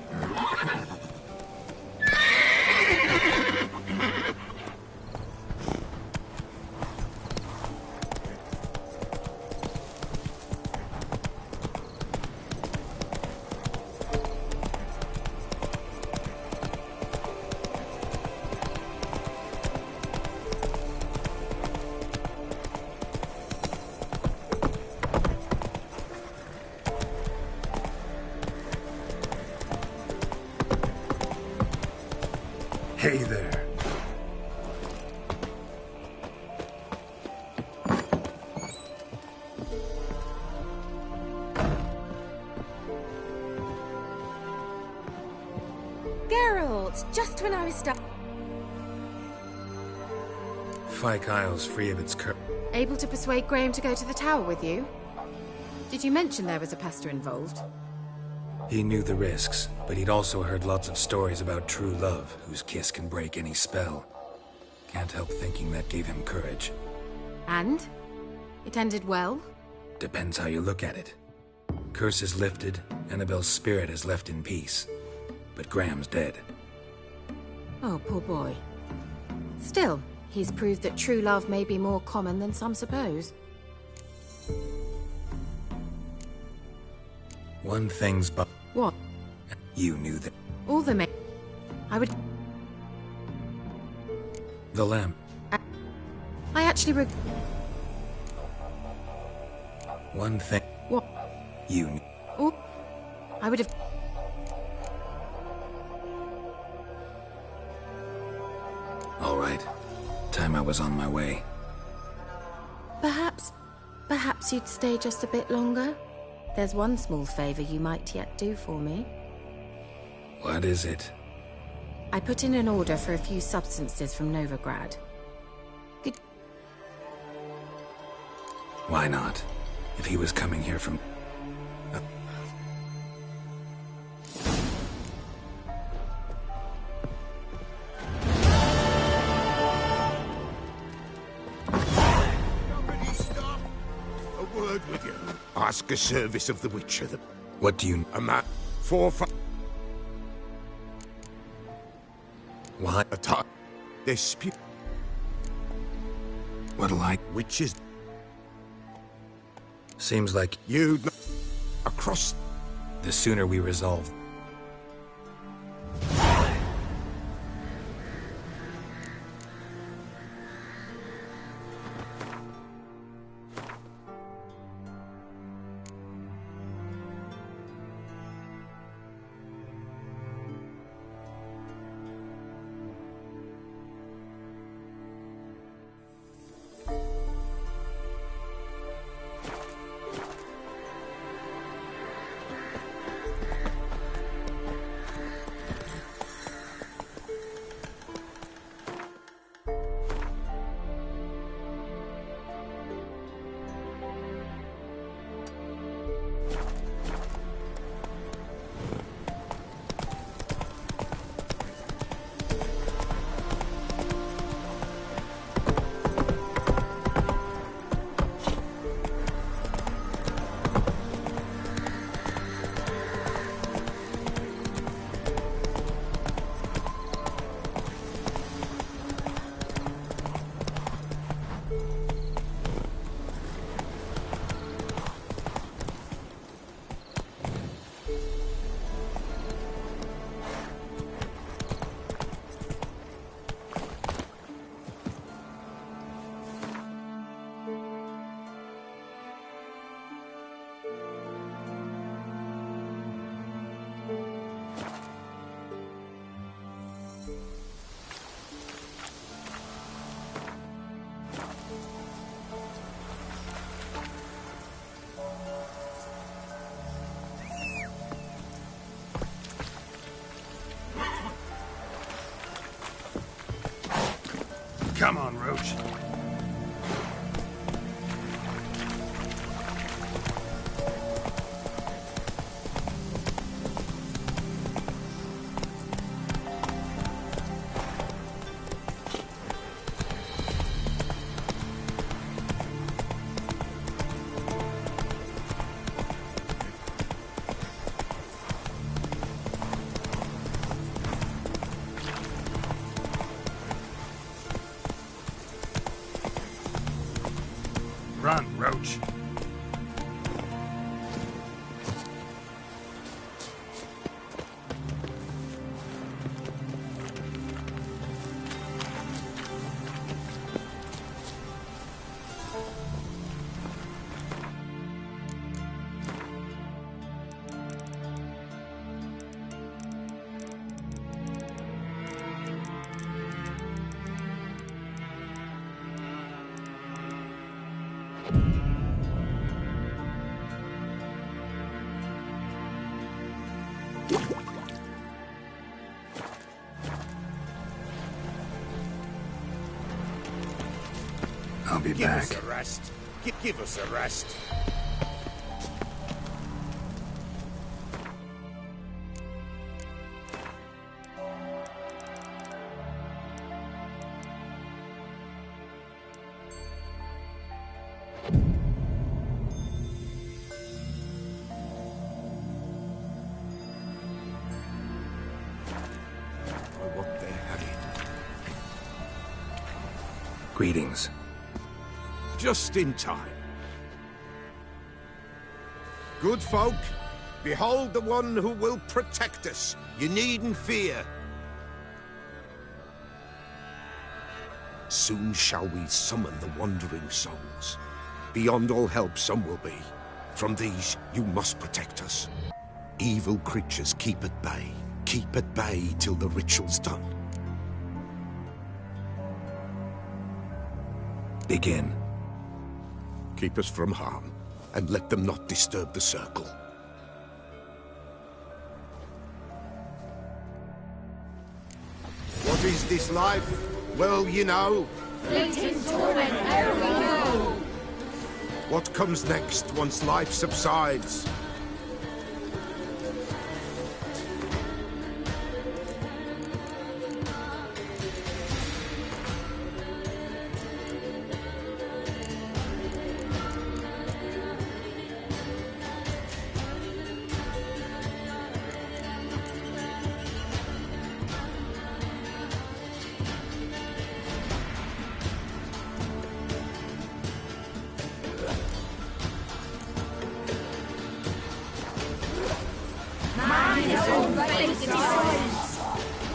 Hey there. Geralt, just when I was stuck. Fyke Isle's free of its curse. Able to persuade Graham to go to the tower with you? Did you mention there was a pester involved? He knew the risks, but he'd also heard lots of stories about true love, whose kiss can break any spell. Can't help thinking that gave him courage. And? It ended well? Depends how you look at it. Curse is lifted, Annabelle's spirit is left in peace. But Graham's dead. Oh, poor boy. Still, he's proved that true love may be more common than some suppose. One thing's but... What? You knew that. All the men. I would... The lamp. I actually One thing... What? You knew. Oh, I would have... All right. Time I was on my way. Perhaps you'd stay just a bit longer? There's one small favor you might yet do for me. What is it? I put in an order for a few substances from Novigrad. Why not? If he was coming here from... With you. Ask a service of the Witcher. What do you... A map. 4, 5... Why? A time. Dispute. What'll I... Witches. Seems like... You... Across... The sooner we resolve... Come on, Roach. passage. I'll be back. Give us a rest. Give us a rest. What they're having. Greetings. Just in time. Good folk, behold the one who will protect us. You needn't fear. Soon shall we summon the wandering souls. Beyond all help some will be. From these you must protect us. Evil creatures keep at bay. Keep at bay till the ritual's done. Begin. Keep us from harm, and let them not disturb the circle. What is this life? Well, you know. Fleeting torment, ere we go. What comes next once life subsides?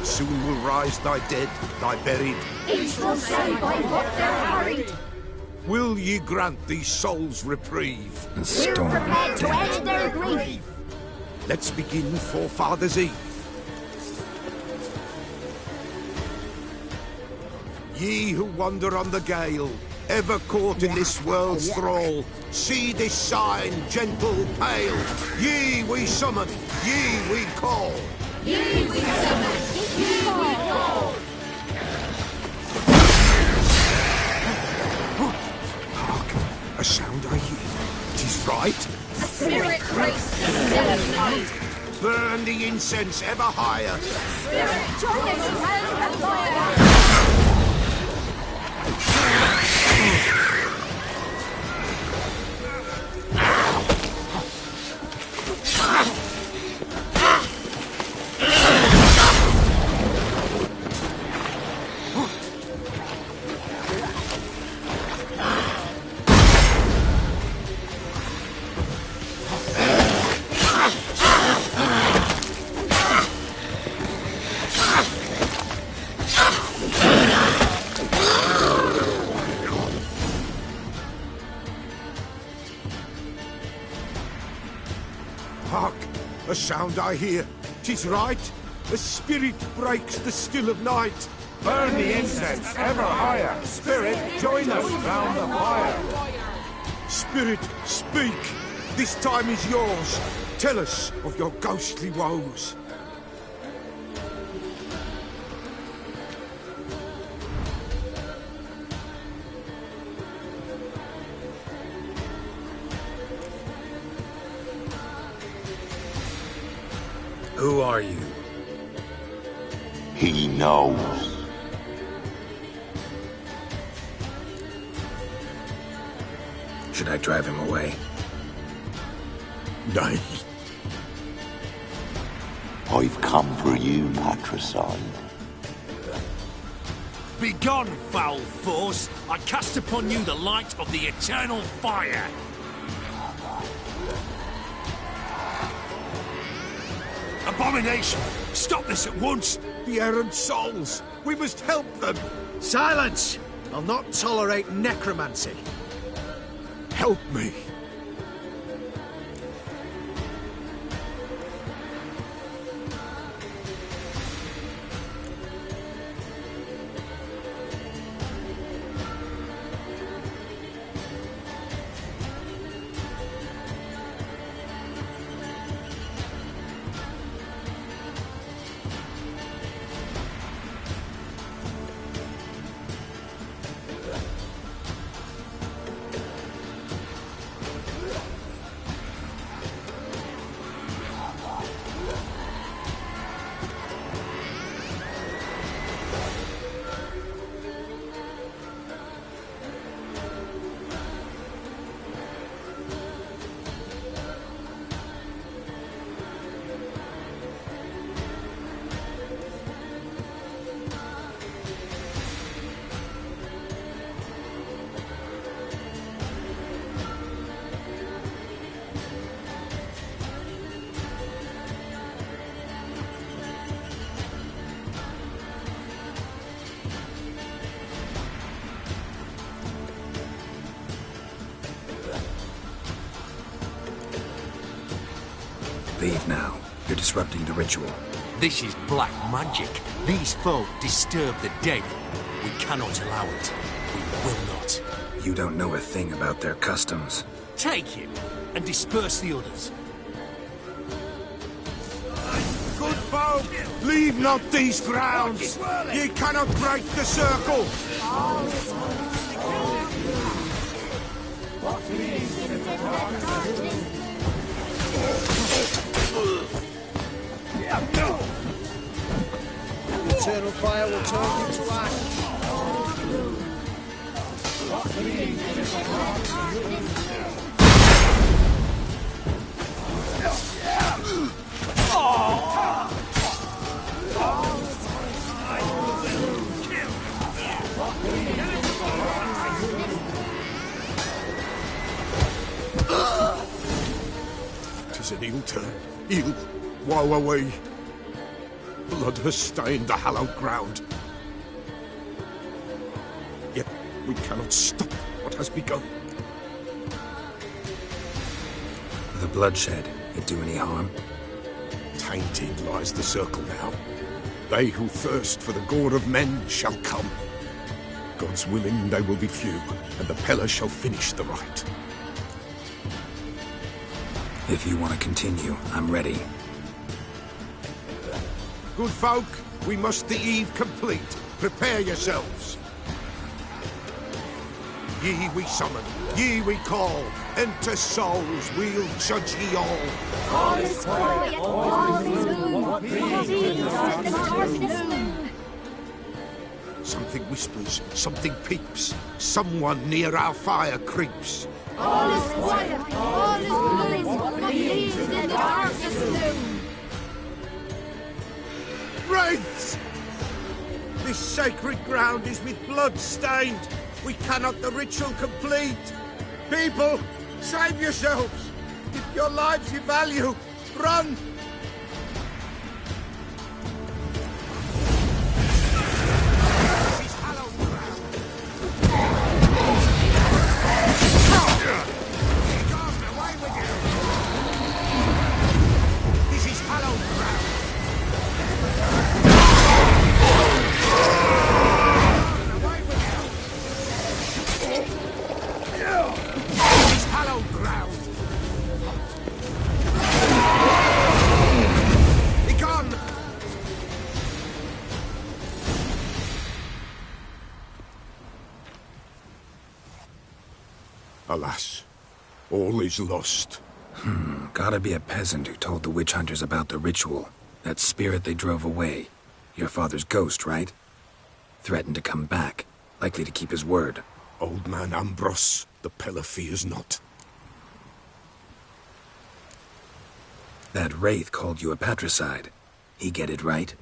Soon will rise thy dead, thy buried. Each will say by what they're harried. Will ye grant these souls reprieve? The storm Prepared to dead. end their grief. Let's begin Forefathers' Eve. Ye who wander on the gale, ever caught in this world's thrall, see this sign, gentle, pale. Ye we summon, ye we call. Ye we summon, ye we call. Hark, a sound I hear. 'Tis right. A spirit grace the still of night. Burn the incense ever higher. Spirit, join us in hell and fire. Hark, a sound I hear. 'Tis right. A spirit breaks the still of night. Burn the incense ever higher. Spirit, join us round the fire. Spirit, speak. This time is yours. Tell us of your ghostly woes. Who are you? He knows. Should I drive him away? Nay. I've come for you, matricide. Begone, foul force! I cast upon you the light of the eternal fire! Abomination! Stop this at once! The errant souls! We must help them! Silence! I'll not tolerate necromancy. Help me! Leave now. You're disrupting the ritual. This is black magic. These folk disturb the dead. We cannot allow it. We will not. You don't know a thing about their customs. Take him and disperse the others. Good folk, leave not these grounds! Ye cannot break the circle! Eternal fire will turn you to ash. Tis an ill turn. Ill. Woe away. Blood has stained the hallowed ground. Yet we cannot stop what has begun. The bloodshed, it do any harm? Tainted lies the circle now. They who thirst for the gore of men shall come. God's willing, they will be few, and the Pella shall finish the rite. If you want to continue, I'm ready. Good folk, we must the eve complete. Prepare yourselves. Ye we summon, ye we call. Enter souls, we'll judge ye all. All is quiet, all is gloom. Something whispers, something peeps. Someone near our fire creeps. All is quiet, all is gloom. What leaves in the darkest gloom? Wraiths! This sacred ground is with blood stained. We cannot the ritual complete. People, save yourselves. If your lives you value, run! Alas, all is lost. Gotta be a peasant who told the witch hunters about the ritual. That spirit they drove away. Your father's ghost, right? Threatened to come back. Likely to keep his word. Old man Ambrose, the Pella fears not. That wraith called you a patricide. He get it right?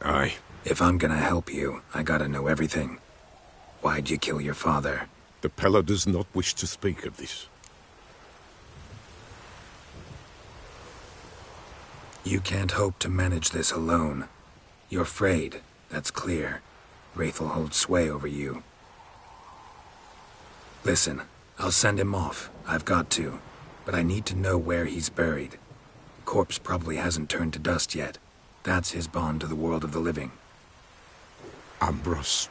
Aye. If I'm gonna help you, I gotta know everything. Why'd you kill your father? The Pella does not wish to speak of this. You can't hope to manage this alone. You're afraid, that's clear. Wraith will hold sway over you. Listen, I'll send him off. I've got to. But I need to know where he's buried. Corpse probably hasn't turned to dust yet. That's his bond to the world of the living. Ambrose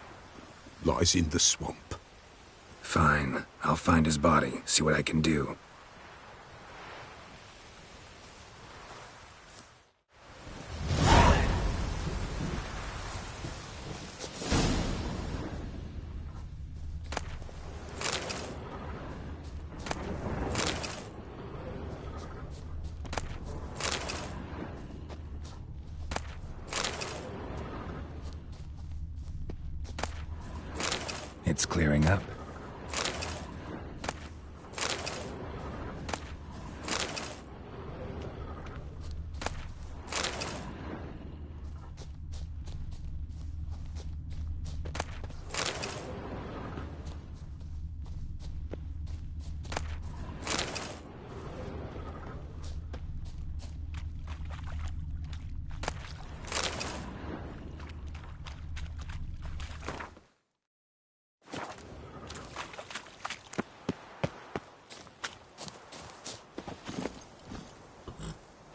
lies in the swamp. Fine. I'll find his body, see what I can do. It's clearing up.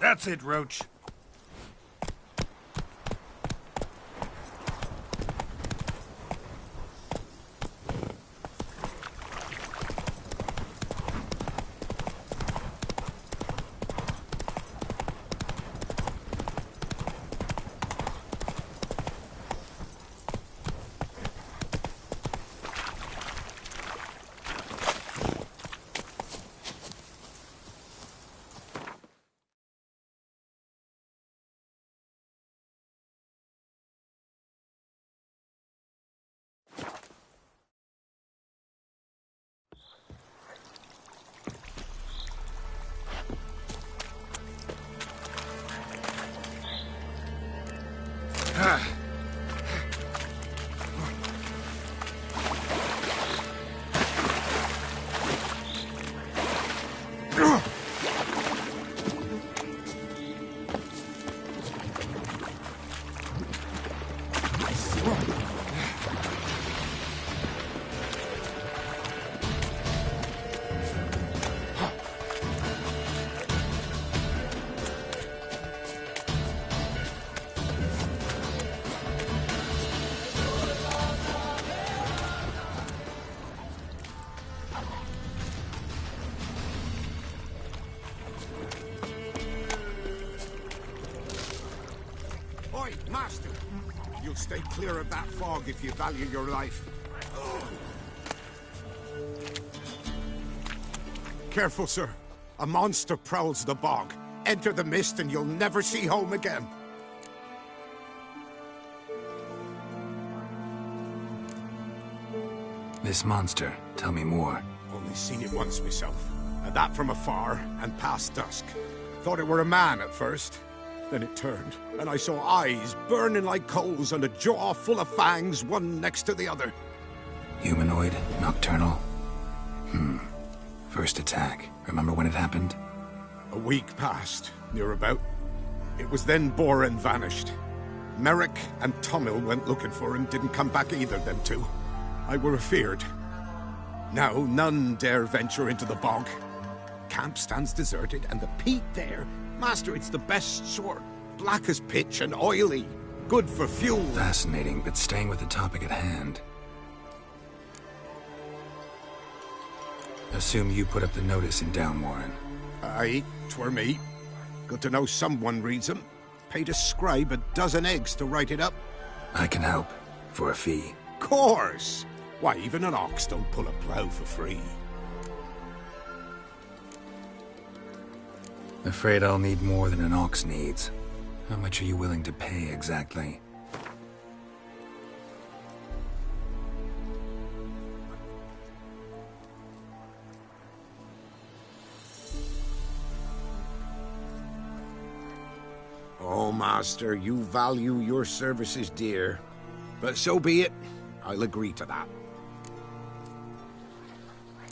That's it, Roach. Oi, Master! You'll stay clear of that fog if you value your life. Careful, sir. A monster prowls the bog. Enter the mist and you'll never see home again. This monster, tell me more. Only seen it once myself. And that from afar and past dusk. Thought it were a man at first. Then it turned, and I saw eyes burning like coals and a jaw full of fangs, one next to the other. Humanoid? Nocturnal? First attack. Remember when it happened? A week passed, near about. It was then Boren vanished. Merrick and Tomil went looking for him, didn't come back either, them two. I were afeard. Now none dare venture into the bog. Camp stands deserted, and the peat there, Master, it's the best sort. Black as pitch and oily. Good for fuel. Fascinating, but staying with the topic at hand. Assume you put up the notice in Downwarren. Aye, 'twere me. Good to know someone reads 'em. Paid a scribe a dozen eggs to write it up. I can help. For a fee. Course! Why, even an ox don't pull a plough for free. Afraid I'll need more than an ox needs. How much are you willing to pay exactly? Oh, Master, you value your services dear. But so be it. I'll agree to that.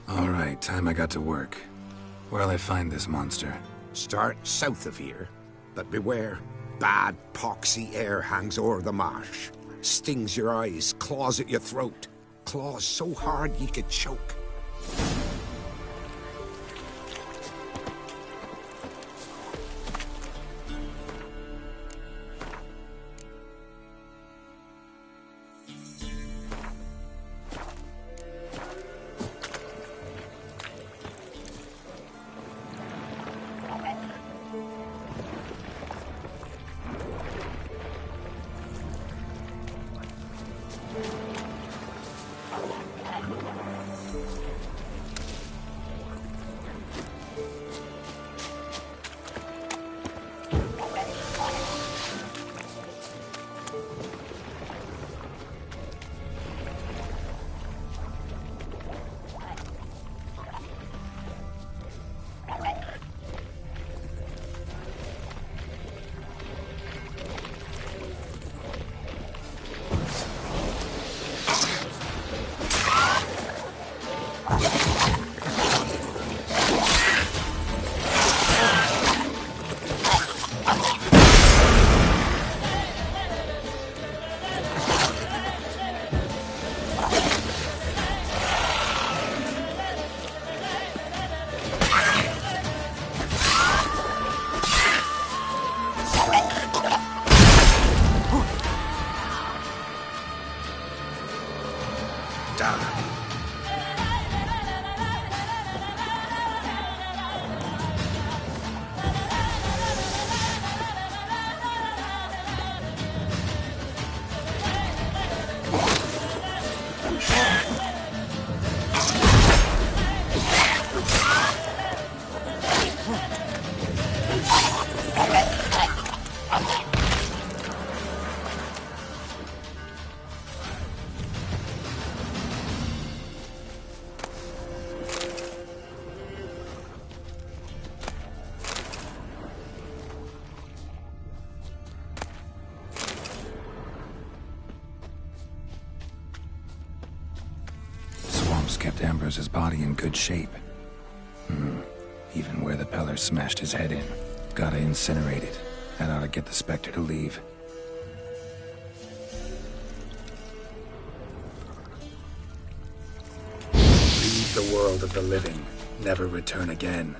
All right, time I got to work. Where'll I find this monster? Start south of here, but beware. Bad, poxy air hangs o'er the marsh. Stings your eyes, claws at your throat. Claws so hard ye could choke. Kept Ambrose's body in good shape. Even where the Peller smashed his head in. Gotta incinerate it. That ought to get the Spectre to leave. Leave the world of the living. Never return again.